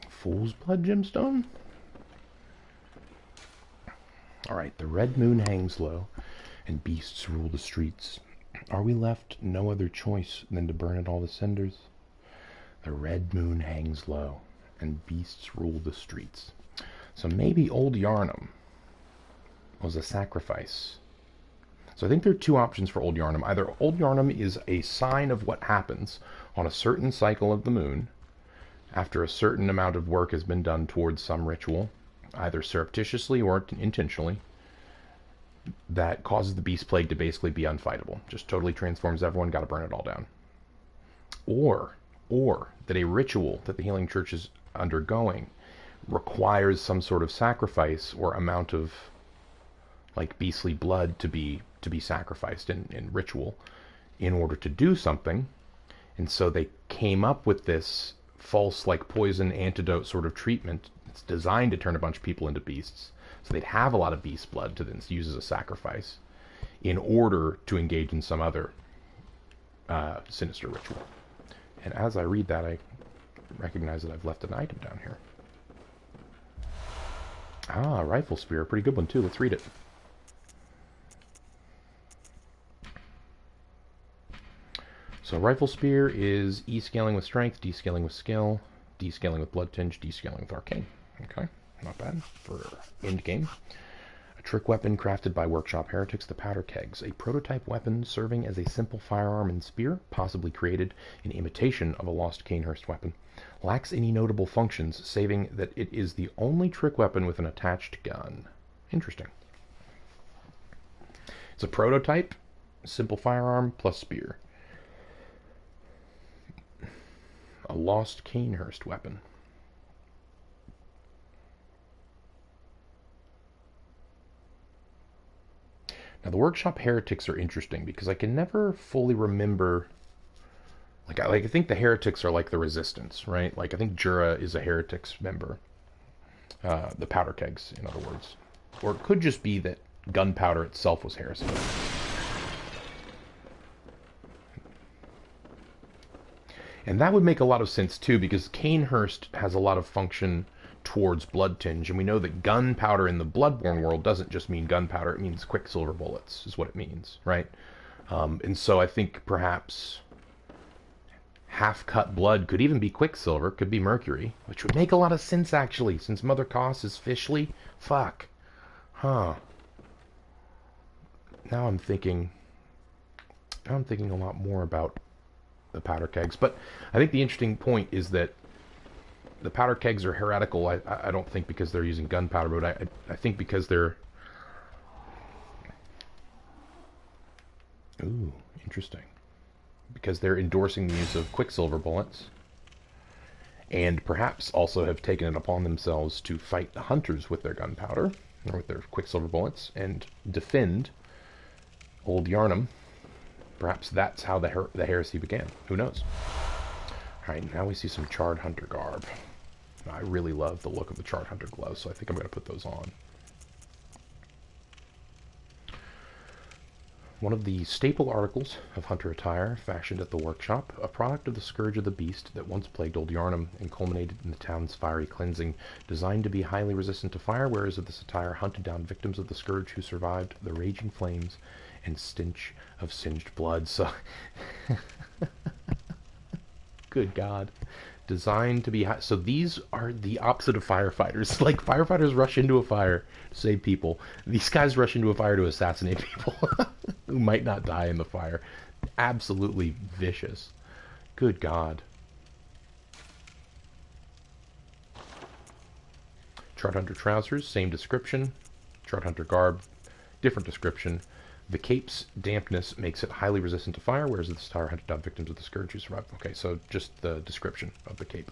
Fool's Blood gemstone? Alright, the red moon hangs low, and beasts rule the streets. Are we left no other choice than to burn at all the cinders? The red moon hangs low, and beasts rule the streets. So maybe old Yharnum was a sacrifice. So I think there are 2 options for old Yharnum. Either old Yharnum is a sign of what happens on a certain cycle of the moon, after a certain amount of work has been done towards some ritual, either surreptitiously or intentionally, that causes the beast plague to basically be unfightable. Just totally transforms everyone, gotta burn it all down. Or that a ritual that the healing church is undergoing requires some sort of sacrifice or amount of like beastly blood to be sacrificed in ritual in order to do something. And so they came up with this false like poison antidote sort of treatment. It's designed to turn a bunch of people into beasts, so they'd have a lot of beast blood to then use as a sacrifice in order to engage in some other sinister ritual. And as I read that, I recognize that I've left an item down here. Ah, rifle spear, a pretty good one too. Let's read it. So rifle spear is E scaling with strength, D scaling with skill, descaling with Blood Tinge, descaling with Arcane. Okay, not bad for end game. A trick weapon crafted by Workshop Heretics, the Powder Kegs. A prototype weapon serving as a simple firearm and spear, possibly created in imitation of a lost Canehurst weapon. Lacks any notable functions, saving that it is the only trick weapon with an attached gun. Interesting. It's a prototype, simple firearm plus spear. A lost Canehurst weapon. Now the Workshop Heretics are interesting because I can never fully remember. I think the Heretics are like the Resistance, right? Like I think Jura is a Heretics member. The Powder Kegs, in other words. Or it could just be that gunpowder itself was heresy. And that would make a lot of sense too, because Canehurst has a lot of function towards Blood Tinge, and we know that gunpowder in the Bloodborne world doesn't just mean gunpowder, it means quicksilver bullets, is what it means, right? And so I think perhaps half-cut blood could even be quicksilver, could be mercury, which would make a lot of sense actually, since Mother Koss is fishly. Fuck. Huh. Now I'm thinking a lot more about the Powder Kegs. But I think the interesting point is that the Powder Kegs are heretical, I don't think because they're using gunpowder, but I think because they're... Ooh, interesting. Because they're endorsing the use of quicksilver bullets, and perhaps also have taken it upon themselves to fight the hunters with their gunpowder, or with their quicksilver bullets, and defend old Yharnum. Perhaps that's how the heresy began. Who knows? Alright, now we see some Charred Hunter garb. I really love the look of the Charred Hunter gloves, so I think I'm going to put those on. One of the staple articles of hunter attire fashioned at the workshop, a product of the scourge of the beast that once plagued old Yharnum and culminated in the town's fiery cleansing, designed to be highly resistant to fire. Wearers of this attire hunted down victims of the scourge who survived the raging flames and stench of singed blood. So, good God. Designed to be so these are the opposite of firefighters. Like, firefighters rush into a fire to save people. These guys rush into a fire to assassinate people who might not die in the fire. Absolutely vicious. Good God. Charred Hunter trousers, same description. Charred Hunter garb, different description. The cape's dampness makes it highly resistant to fire, whereas this attire hunted down victims of the scourge who survived. Okay, so just the description of the cape.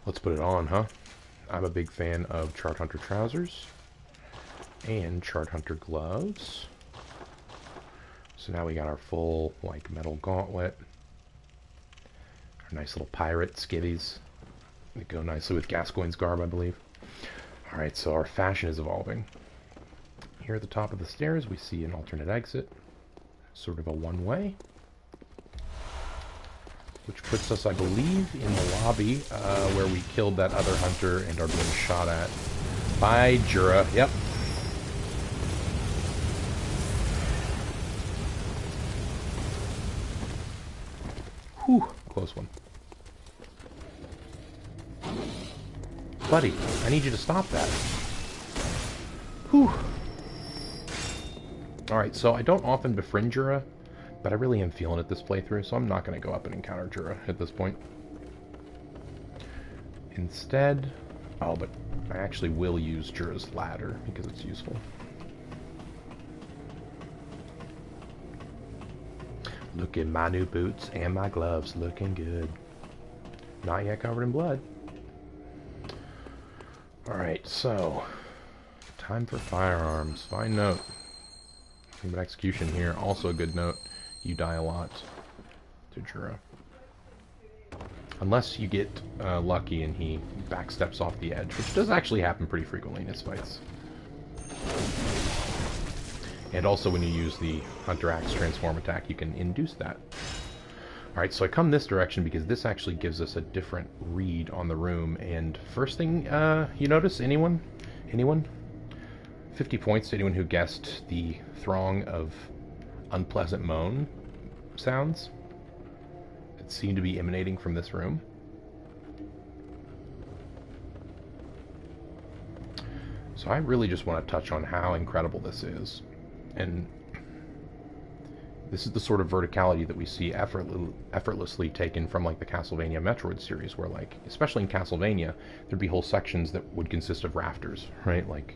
Let's put it on, huh? I'm a big fan of Charred Hunter trousers and Charred Hunter gloves. So now we got our full, like, metal gauntlet. Our nice little pirate skivvies. They go nicely with Gascoigne's garb, I believe. Alright, so our fashion is evolving. Here at the top of the stairs, we see an alternate exit. Sort of a one-way. Which puts us, I believe, in the lobby, where we killed that other hunter and are being shot at by Jura. Yep. Whew, close one. Buddy, I need you to stop that. Whew. Alright, so I don't often befriend Jura, but I really am feeling it this playthrough, so I'm not going to go up and encounter Jura at this point. Instead... Oh, but I actually will use Jura's ladder, because it's useful. Look at my new boots and my gloves, looking good. Not yet covered in blood. Alright, so, time for firearms. Fine note. Nothing but execution here. Also a good note. You die a lot to Jura. Unless you get lucky and he backsteps off the edge, which does actually happen pretty frequently in his fights. And also when you use the Hunter Axe transform attack, you can induce that. Alright, so I come this direction because this actually gives us a different read on the room. And first thing you notice, anyone? Anyone? 50 points to anyone who guessed the throng of unpleasant moan sounds. that seem to be emanating from this room. So I really just want to touch on how incredible this is. And this is the sort of verticality that we see effortlessly taken from like the Castlevania Metroid series, where like, especially in Castlevania, there'd be whole sections that would consist of rafters, right? Like,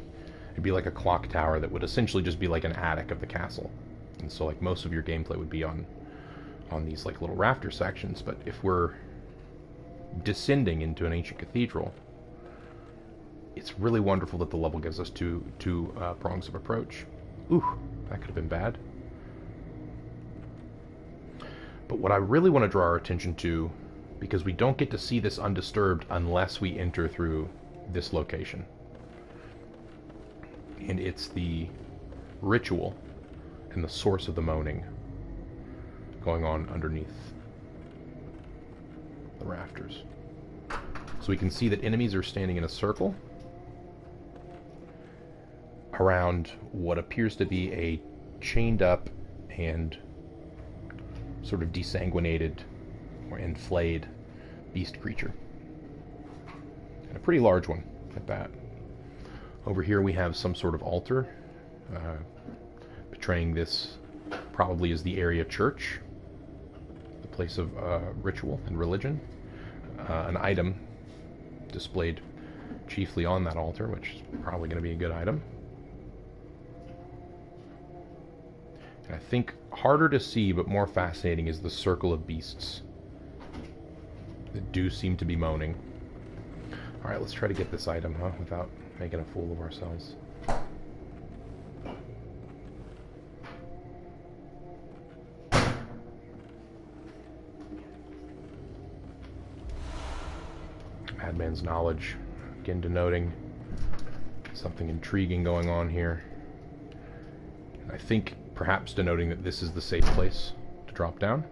it'd be like a clock tower that would essentially just be like an attic of the castle. And so like most of your gameplay would be on these like little rafter sections. But if we're descending into an ancient cathedral, it's really wonderful that the level gives us two prongs of approach. Ooh, that could have been bad. But what I really want to draw our attention to, because we don't get to see this undisturbed unless we enter through this location, and it's the ritual and the source of the moaning going on underneath the rafters. So we can see that enemies are standing in a circle around what appears to be a chained up and sort of desanguinated or inflayed beast creature. And a pretty large one at that. Over here we have some sort of altar, betraying this probably is the area church, the place of ritual and religion. An item displayed chiefly on that altar, which is probably going to be a good item. And I think harder to see but more fascinating is the circle of beasts that do seem to be moaning. Alright, let's try to get this item, without making a fool of ourselves. Madman's knowledge, again denoting something intriguing going on here. And I think perhaps denoting that this is the safe place to drop down.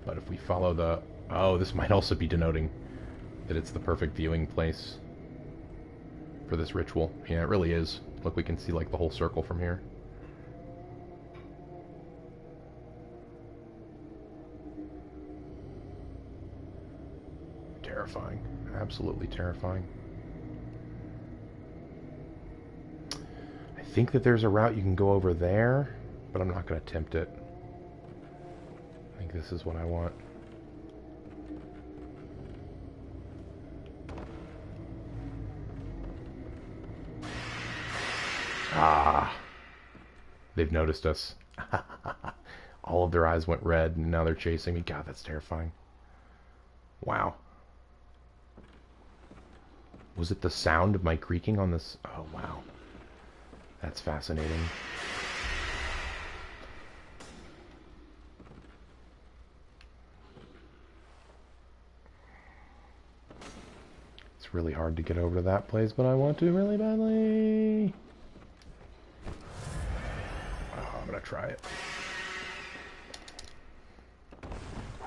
But if we follow the... Oh, this might also be denoting that it's the perfect viewing place for this ritual. Yeah, it really is. Look, we can see like the whole circle from here. Terrifying. Absolutely terrifying. I think that there's a route you can go over there, but I'm not going to attempt it. I think this is what I want. Ah, they've noticed us. All of their eyes went red, and now they're chasing me. God, that's terrifying. Wow. Was it the sound of my creaking on this? Oh, wow. That's fascinating. It's really hard to get over to that place, but I want to really badly. Oh, I'm gonna try it.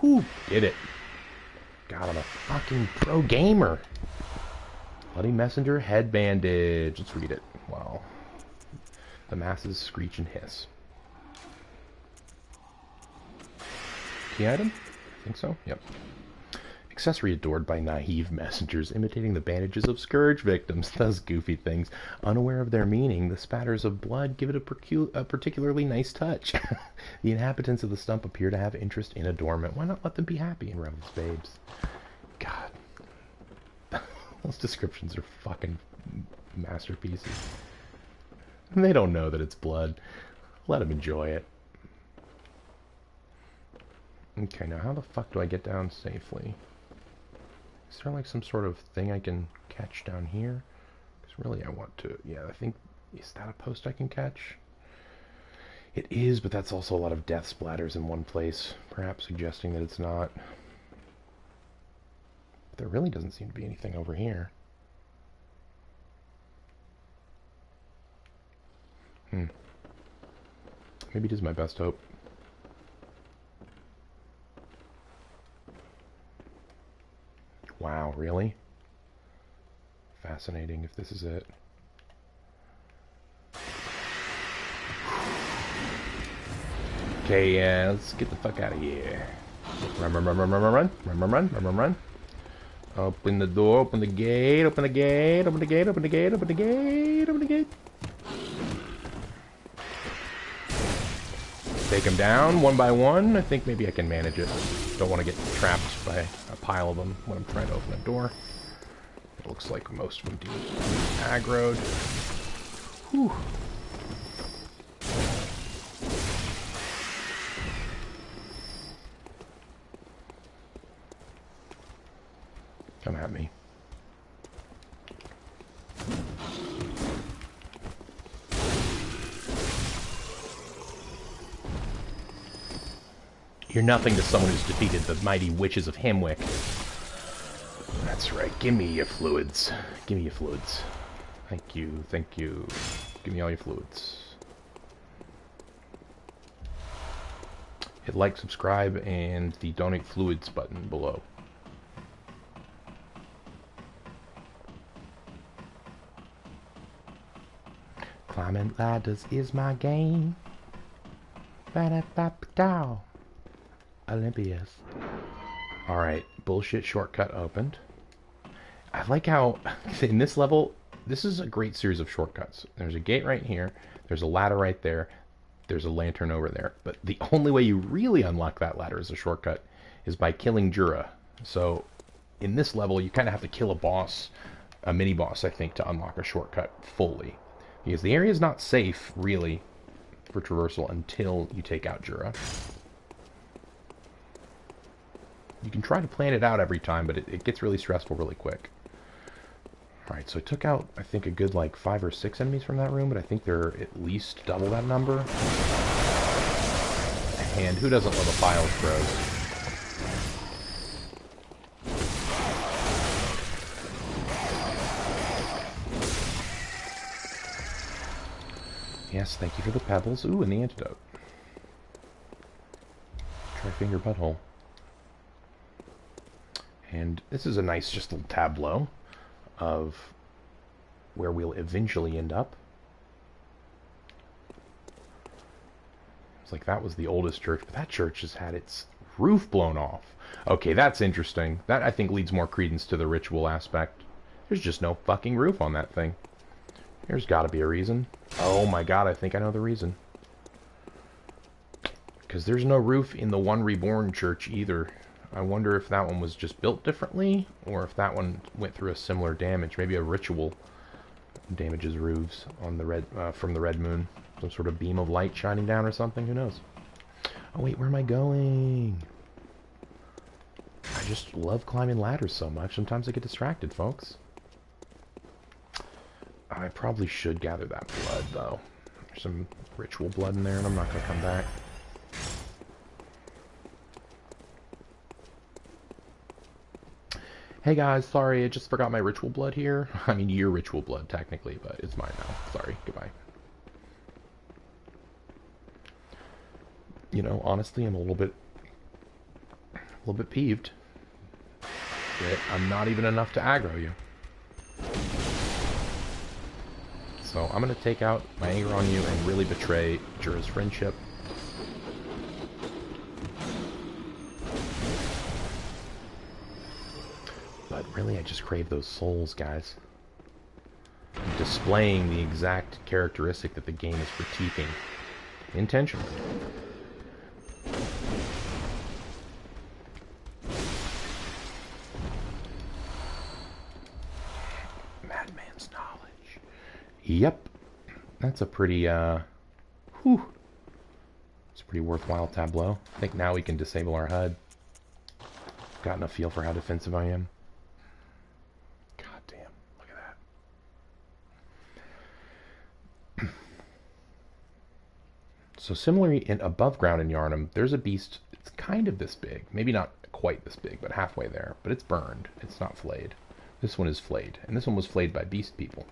Whew, did it. God, I'm a fucking pro gamer. Bloody Messenger, head bandage. Let's read it. Wow. The masses screech and hiss. Key item? I think so. Yep. Accessory adored by naive messengers, imitating the bandages of scourge victims. Those goofy things. Unaware of their meaning, the spatters of blood give it a particularly nice touch. The inhabitants of the stump appear to have interest in adornment. Why not let them be happy in Revel's babes? God. Those descriptions are fucking masterpieces. They don't know that it's blood. Let them enjoy it. Okay, now how the fuck do I get down safely? Is there like some sort of thing I can catch down here? Because really I want to... Yeah, I think... Is that a post I can catch? It is, but that's also a lot of death splatters in one place. Perhaps suggesting that it's not. But there really doesn't seem to be anything over here. Maybe it is my best hope. Wow, really? Fascinating if this is it. Okay, yeah, let's get the fuck out of here. Run, run, run, run, run, run, run, run, run, run, run, run, run. Open the door, open the gate, open the gate, open the gate, open the gate, open the gate, open the gate. Take them down one by one. I think maybe I can manage it. Don't want to get trapped by a pile of them when I'm trying to open a door. It looks like most of them do aggroed. Whew. Come at me. You're nothing to someone who's defeated the mighty witches of Hemwick. That's right. Give me your fluids. Give me your fluids. Thank you. Thank you. Give me all your fluids. Hit like, subscribe, and the donate fluids button below. Climbing ladders is my game. Ba-da-ba-ba-dow. Olympias. Alright, bullshit shortcut opened. I like how, in this level, this is a great series of shortcuts. There's a gate right here, there's a ladder right there, there's a lantern over there. But the only way you really unlock that ladder as a shortcut is by killing Jura. So, in this level, you kind of have to kill a boss, a mini-boss, I think, to unlock a shortcut fully. Because the area is not safe, really, for traversal until you take out Jura. You can try to plan it out every time, but it gets really stressful really quick. Alright, so I took out, I think, a good, like, 5 or 6 enemies from that room, but I think they're at least double that number. And who doesn't love a pile of throws? Yes, thank you for the pebbles. Ooh, and the antidote. Try finger butthole. And this is a nice just little tableau of where we'll eventually end up. It's like that was the oldest church, but that church has had its roof blown off. Okay, that's interesting. That, I think, leads more credence to the ritual aspect. There's just no fucking roof on that thing. There's gotta be a reason. Oh my god, I think I know the reason. Because there's no roof in the One Reborn church either. I wonder if that one was just built differently, or if that one went through a similar damage. Maybe a ritual damages roofs on the red from the Red Moon. Some sort of beam of light shining down or something. Who knows? Oh wait, where am I going? I just love climbing ladders so much. Sometimes I get distracted, folks. I probably should gather that blood, though. There's some ritual blood in there, and I'm not going to come back. Hey guys, sorry, I just forgot my ritual blood here. I mean, your ritual blood, technically, but it's mine now. Sorry, goodbye. You know, honestly, I'm a little bit peeved that I'm not even enough to aggro you. So I'm going to take out my anger on you and really betray Jura's friendship. But really, I just crave those souls, guys. I'm displaying the exact characteristic that the game is critiquing. Intentionally. Madman's knowledge. Yep. That's a pretty, whew. It's a pretty worthwhile tableau. I think now we can disable our HUD. Gotten a feel for how defensive I am. God damn, look at that. So similarly, in above ground in Yharnum, there's a beast. It's kind of this big. Maybe not quite this big, but halfway there. But it's burned. It's not flayed. This one is flayed. And this one was flayed by beast people.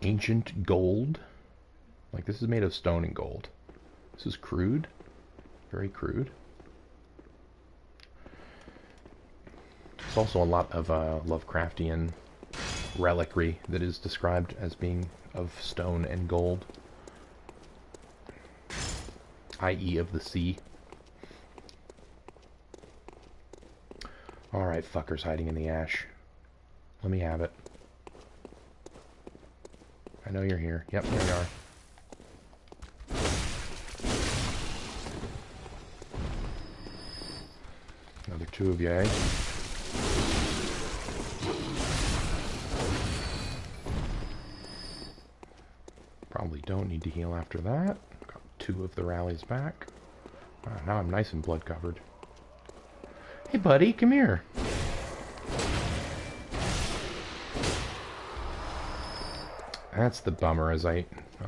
Ancient gold. Like, this is made of stone and gold. This is crude. Very crude. There's also a lot of Lovecraftian reliquary that is described as being of stone and gold, i.e. of the sea. Alright, fuckers hiding in the ash. Let me have it. I know you're here. Yep, there you are. Another two of you, eh? Probably don't need to heal after that. Got two of the rallies back. Now I'm nice and blood covered. Hey buddy, come here. That's the bummer, as I'm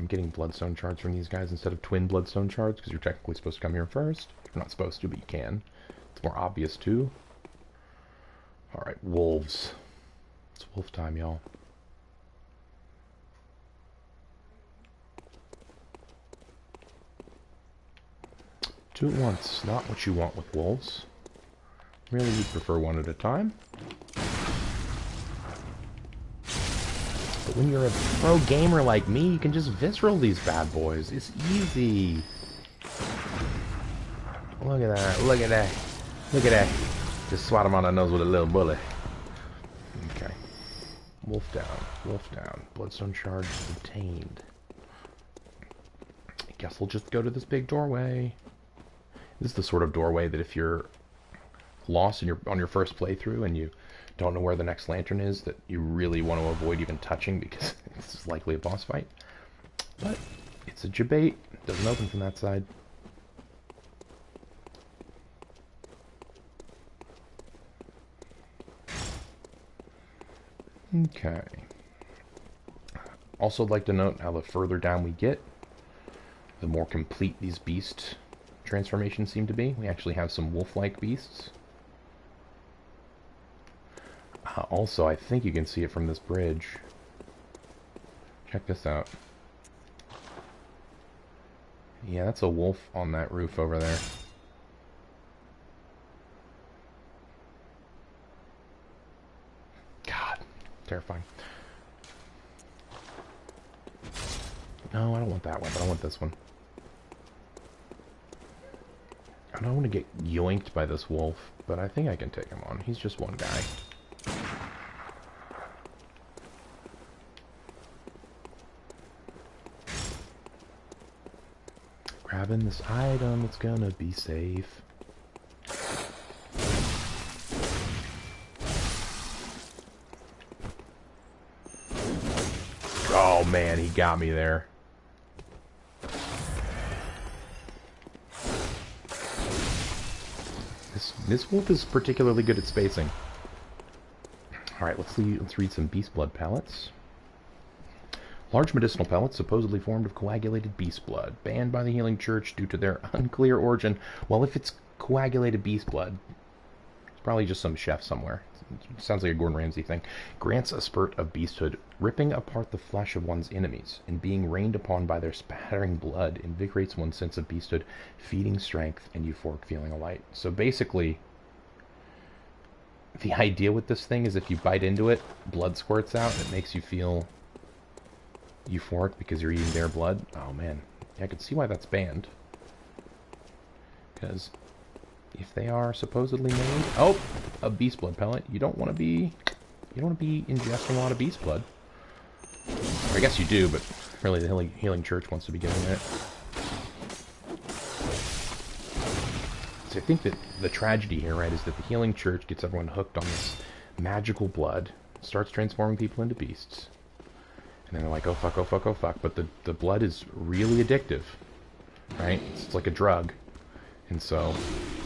getting bloodstone shards from these guys instead of twin bloodstone shards, because you're technically supposed to come here first. You're not supposed to, but you can. It's more obvious too. Alright, wolves. It's wolf time, y'all. Two at once, not what you want with wolves. Really, you'd prefer one at a time. But when you're a pro gamer like me, you can just visceral these bad boys. It's easy. Look at that, look at that, look at that. Just swat him on the nose with a little bullet. Okay. Wolf down, wolf down. Bloodstone shards obtained. I guess we'll just go to this big doorway. This is the sort of doorway that if you're lost and on your first playthrough and you don't know where the next lantern is, that you really want to avoid even touching because it's likely a boss fight. But it's a debate. Doesn't open from that side. Okay. Also, I'd like to note how the further down we get, the more complete these beast transformations seem to be. We actually have some wolf-like beasts. Also, I think you can see it from this bridge. Check this out. Yeah, that's a wolf on that roof over there. God, terrifying. No, I don't want that one, but I want this one. I don't want to get yoinked by this wolf, but I think I can take him on. He's just one guy. Grabbing this item, it's gonna be safe. Oh man, he got me there. This wolf is particularly good at spacing. Alright, let's read some beast blood pellets. Large medicinal pellets supposedly formed of coagulated beast blood, banned by the Healing Church due to their unclear origin. Well, if it's coagulated beast blood, it's probably just some chef somewhere. It sounds like a Gordon Ramsay thing. Grants a spurt of beasthood, ripping apart the flesh of one's enemies, and being rained upon by their spattering blood invigorates one's sense of beasthood, feeding strength and euphoric feeling of light. So basically, the idea with this thing is if you bite into it, blood squirts out, and it makes you feel euphoric because you're eating their blood. Oh man, yeah, I can see why that's banned. Because if they are supposedly made, oh, a beast blood pellet, you don't want to be ingesting a lot of beast blood. Or I guess you do, but really the Healing Church wants to be getting it. So I think that the tragedy here, right, is that the Healing Church gets everyone hooked on this magical blood, starts transforming people into beasts. And then they're like, oh fuck, oh fuck, oh fuck. But the blood is really addictive, right? It's like a drug. And so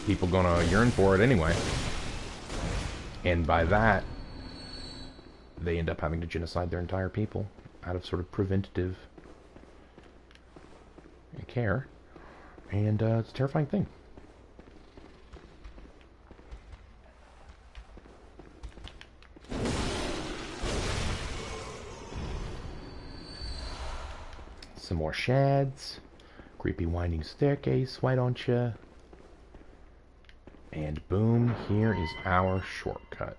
people gonna yearn for it anyway. And by that, they end up having to genocide their entire people out of sort of preventative care. And it's a terrifying thing. Some more shads. Creepy winding staircase, why don't you? And boom, here is our shortcut.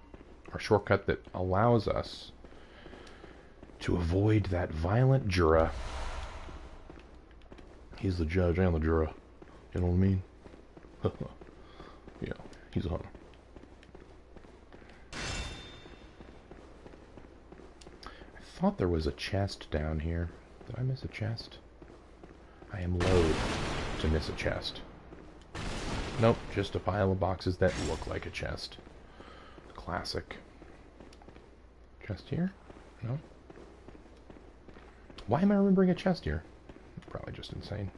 Our shortcut that allows us to avoid that violent juror. He's the judge and the juror. You know what I mean? Yeah, he's a hunter. I thought there was a chest down here. Did I miss a chest? I am loath to miss a chest. Nope, just a pile of boxes that look like a chest. Classic. Chest here? No? Why am I remembering a chest here? Probably just insane.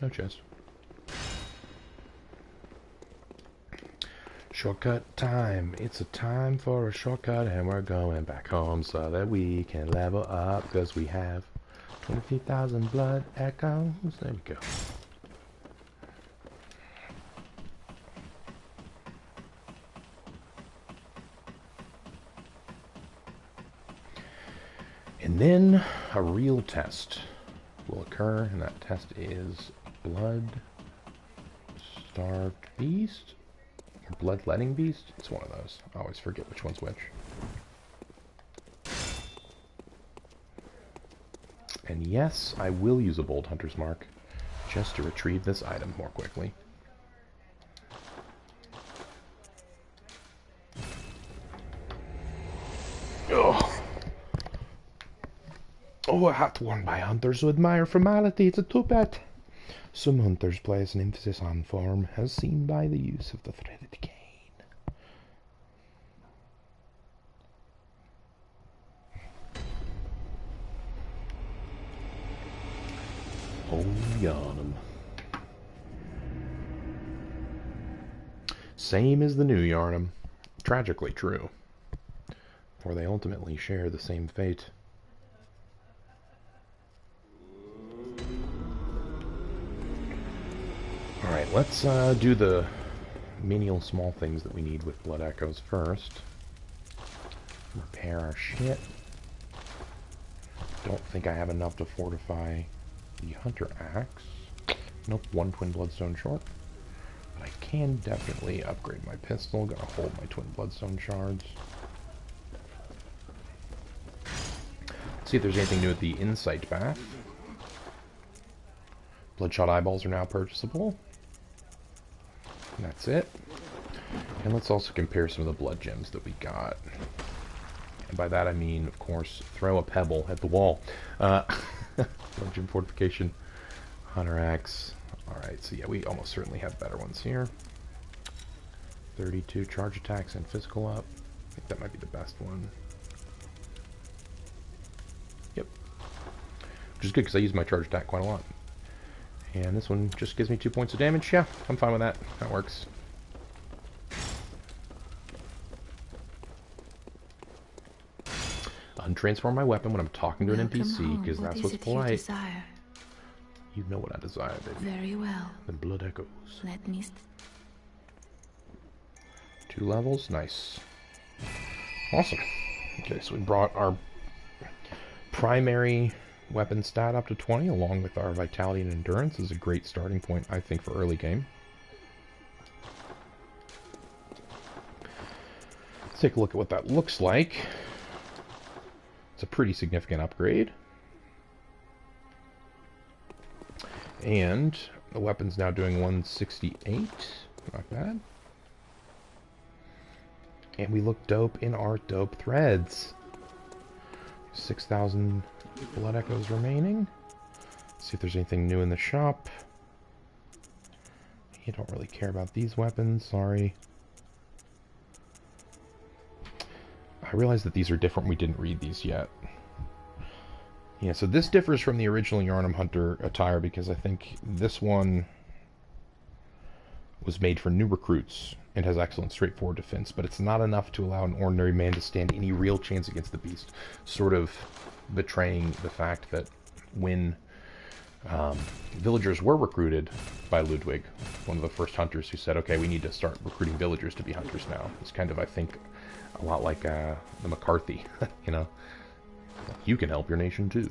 No chest. Shortcut time. It's a time for a shortcut and we're going back home so that we can level up because we have 23,000 blood echoes. There we go. And then a real test will occur, and that test is Blood Starved Beast? Or Bloodletting Beast? It's one of those. I always forget which one's which. And yes, I will use a Bold Hunter's Mark just to retrieve this item more quickly. Ugh. Oh, a hat worn by hunters who admire formality. It's a too-bad. Some hunters place an emphasis on form, as seen by the use of the threaded cane. Oh, Yharnum. Same as the new Yharnum. Tragically true. For they ultimately share the same fate. Alright, let's do the menial small things that we need with Blood Echoes first. Repair our shit. Don't think I have enough to fortify the Hunter Axe. Nope, one Twin Bloodstone short. But I can definitely upgrade my pistol. Gotta hold my Twin Bloodstone shards. Let's see if there's anything new at the Insight Bath. Bloodshot Eyeballs are now purchasable. And that's it. And let's also compare some of the blood gems that we got. And by that I mean, of course, throw a pebble at the wall. Blood gem fortification, Hunter Axe. Alright, so yeah, we almost certainly have better ones here. 32 charge attacks and physical up. I think that might be the best one. Yep. Which is good because I use my charge attack quite a lot. And this one just gives me 2 points of damage. Yeah, I'm fine with that. That works. Untransform my weapon when I'm talking to an NPC, because that's what's polite. You know what I desire, baby. Very well. The Blood Echoes. Let me 2 levels. Nice. Awesome. Okay, so we brought our primary weapon stat up to 20, along with our vitality and endurance. Is a great starting point, I think, for early game. Let's take a look at what that looks like. It's a pretty significant upgrade. And the weapon's now doing 168. Not bad. And we look dope in our dope threads. 6,000 Blood Echoes remaining. See if there's anything new in the shop. You don't really care about these weapons, sorry. I realize that these are different. We didn't read these yet. Yeah, so this differs from the original Yharnum Hunter attire because I think this one was made for new recruits and has excellent straightforward defense, but it's not enough to allow an ordinary man to stand any real chance against the beast, sort of betraying the fact that when villagers were recruited by Ludwig, one of the first hunters who said, okay, we need to start recruiting villagers to be hunters now. It's kind of, I think, a lot like the McCarthy, you know. You can help your nation too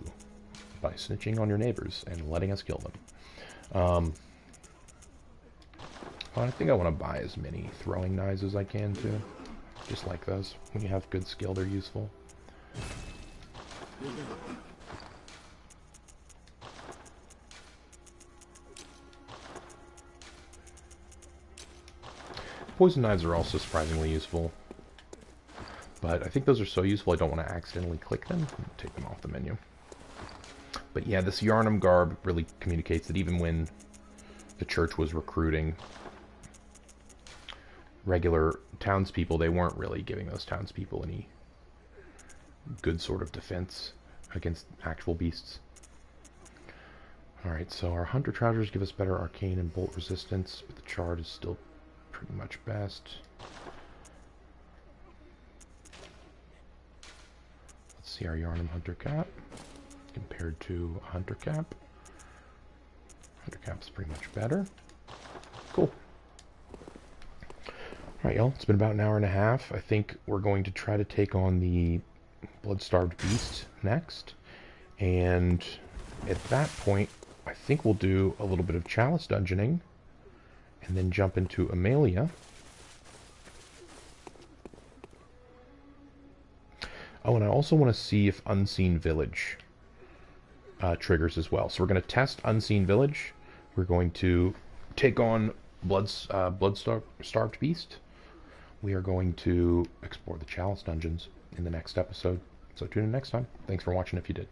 by snitching on your neighbors and letting us kill them. Well, I think I want to buy as many throwing knives as I can, too. Just like those. When you have good skill, they're useful. Poison knives are also surprisingly useful. But I think those are so useful I don't want to accidentally click them. Take them off the menu. But yeah, this Yharnum garb really communicates that even when the church was recruiting regular townspeople, they weren't really giving those townspeople any good sort of defense against actual beasts. Alright, so our hunter trousers give us better arcane and bolt resistance, but the charred is still pretty much best. Let's see our Yharnum hunter cap compared to a hunter cap. Hunter cap's pretty much better. Cool. Alright, y'all, it's been about an hour and a half. I think we're going to try to take on the blood-starved beast next. And at that point, I think we'll do a little bit of chalice dungeoning. And then jump into Amalia. Oh, and I also want to see if Unseen Village triggers as well. So we're going to test Unseen Village. We're going to take on Blood-Starved Beast. We are going to explore the Chalice Dungeons in the next episode. So tune in next time. Thanks for watching if you did.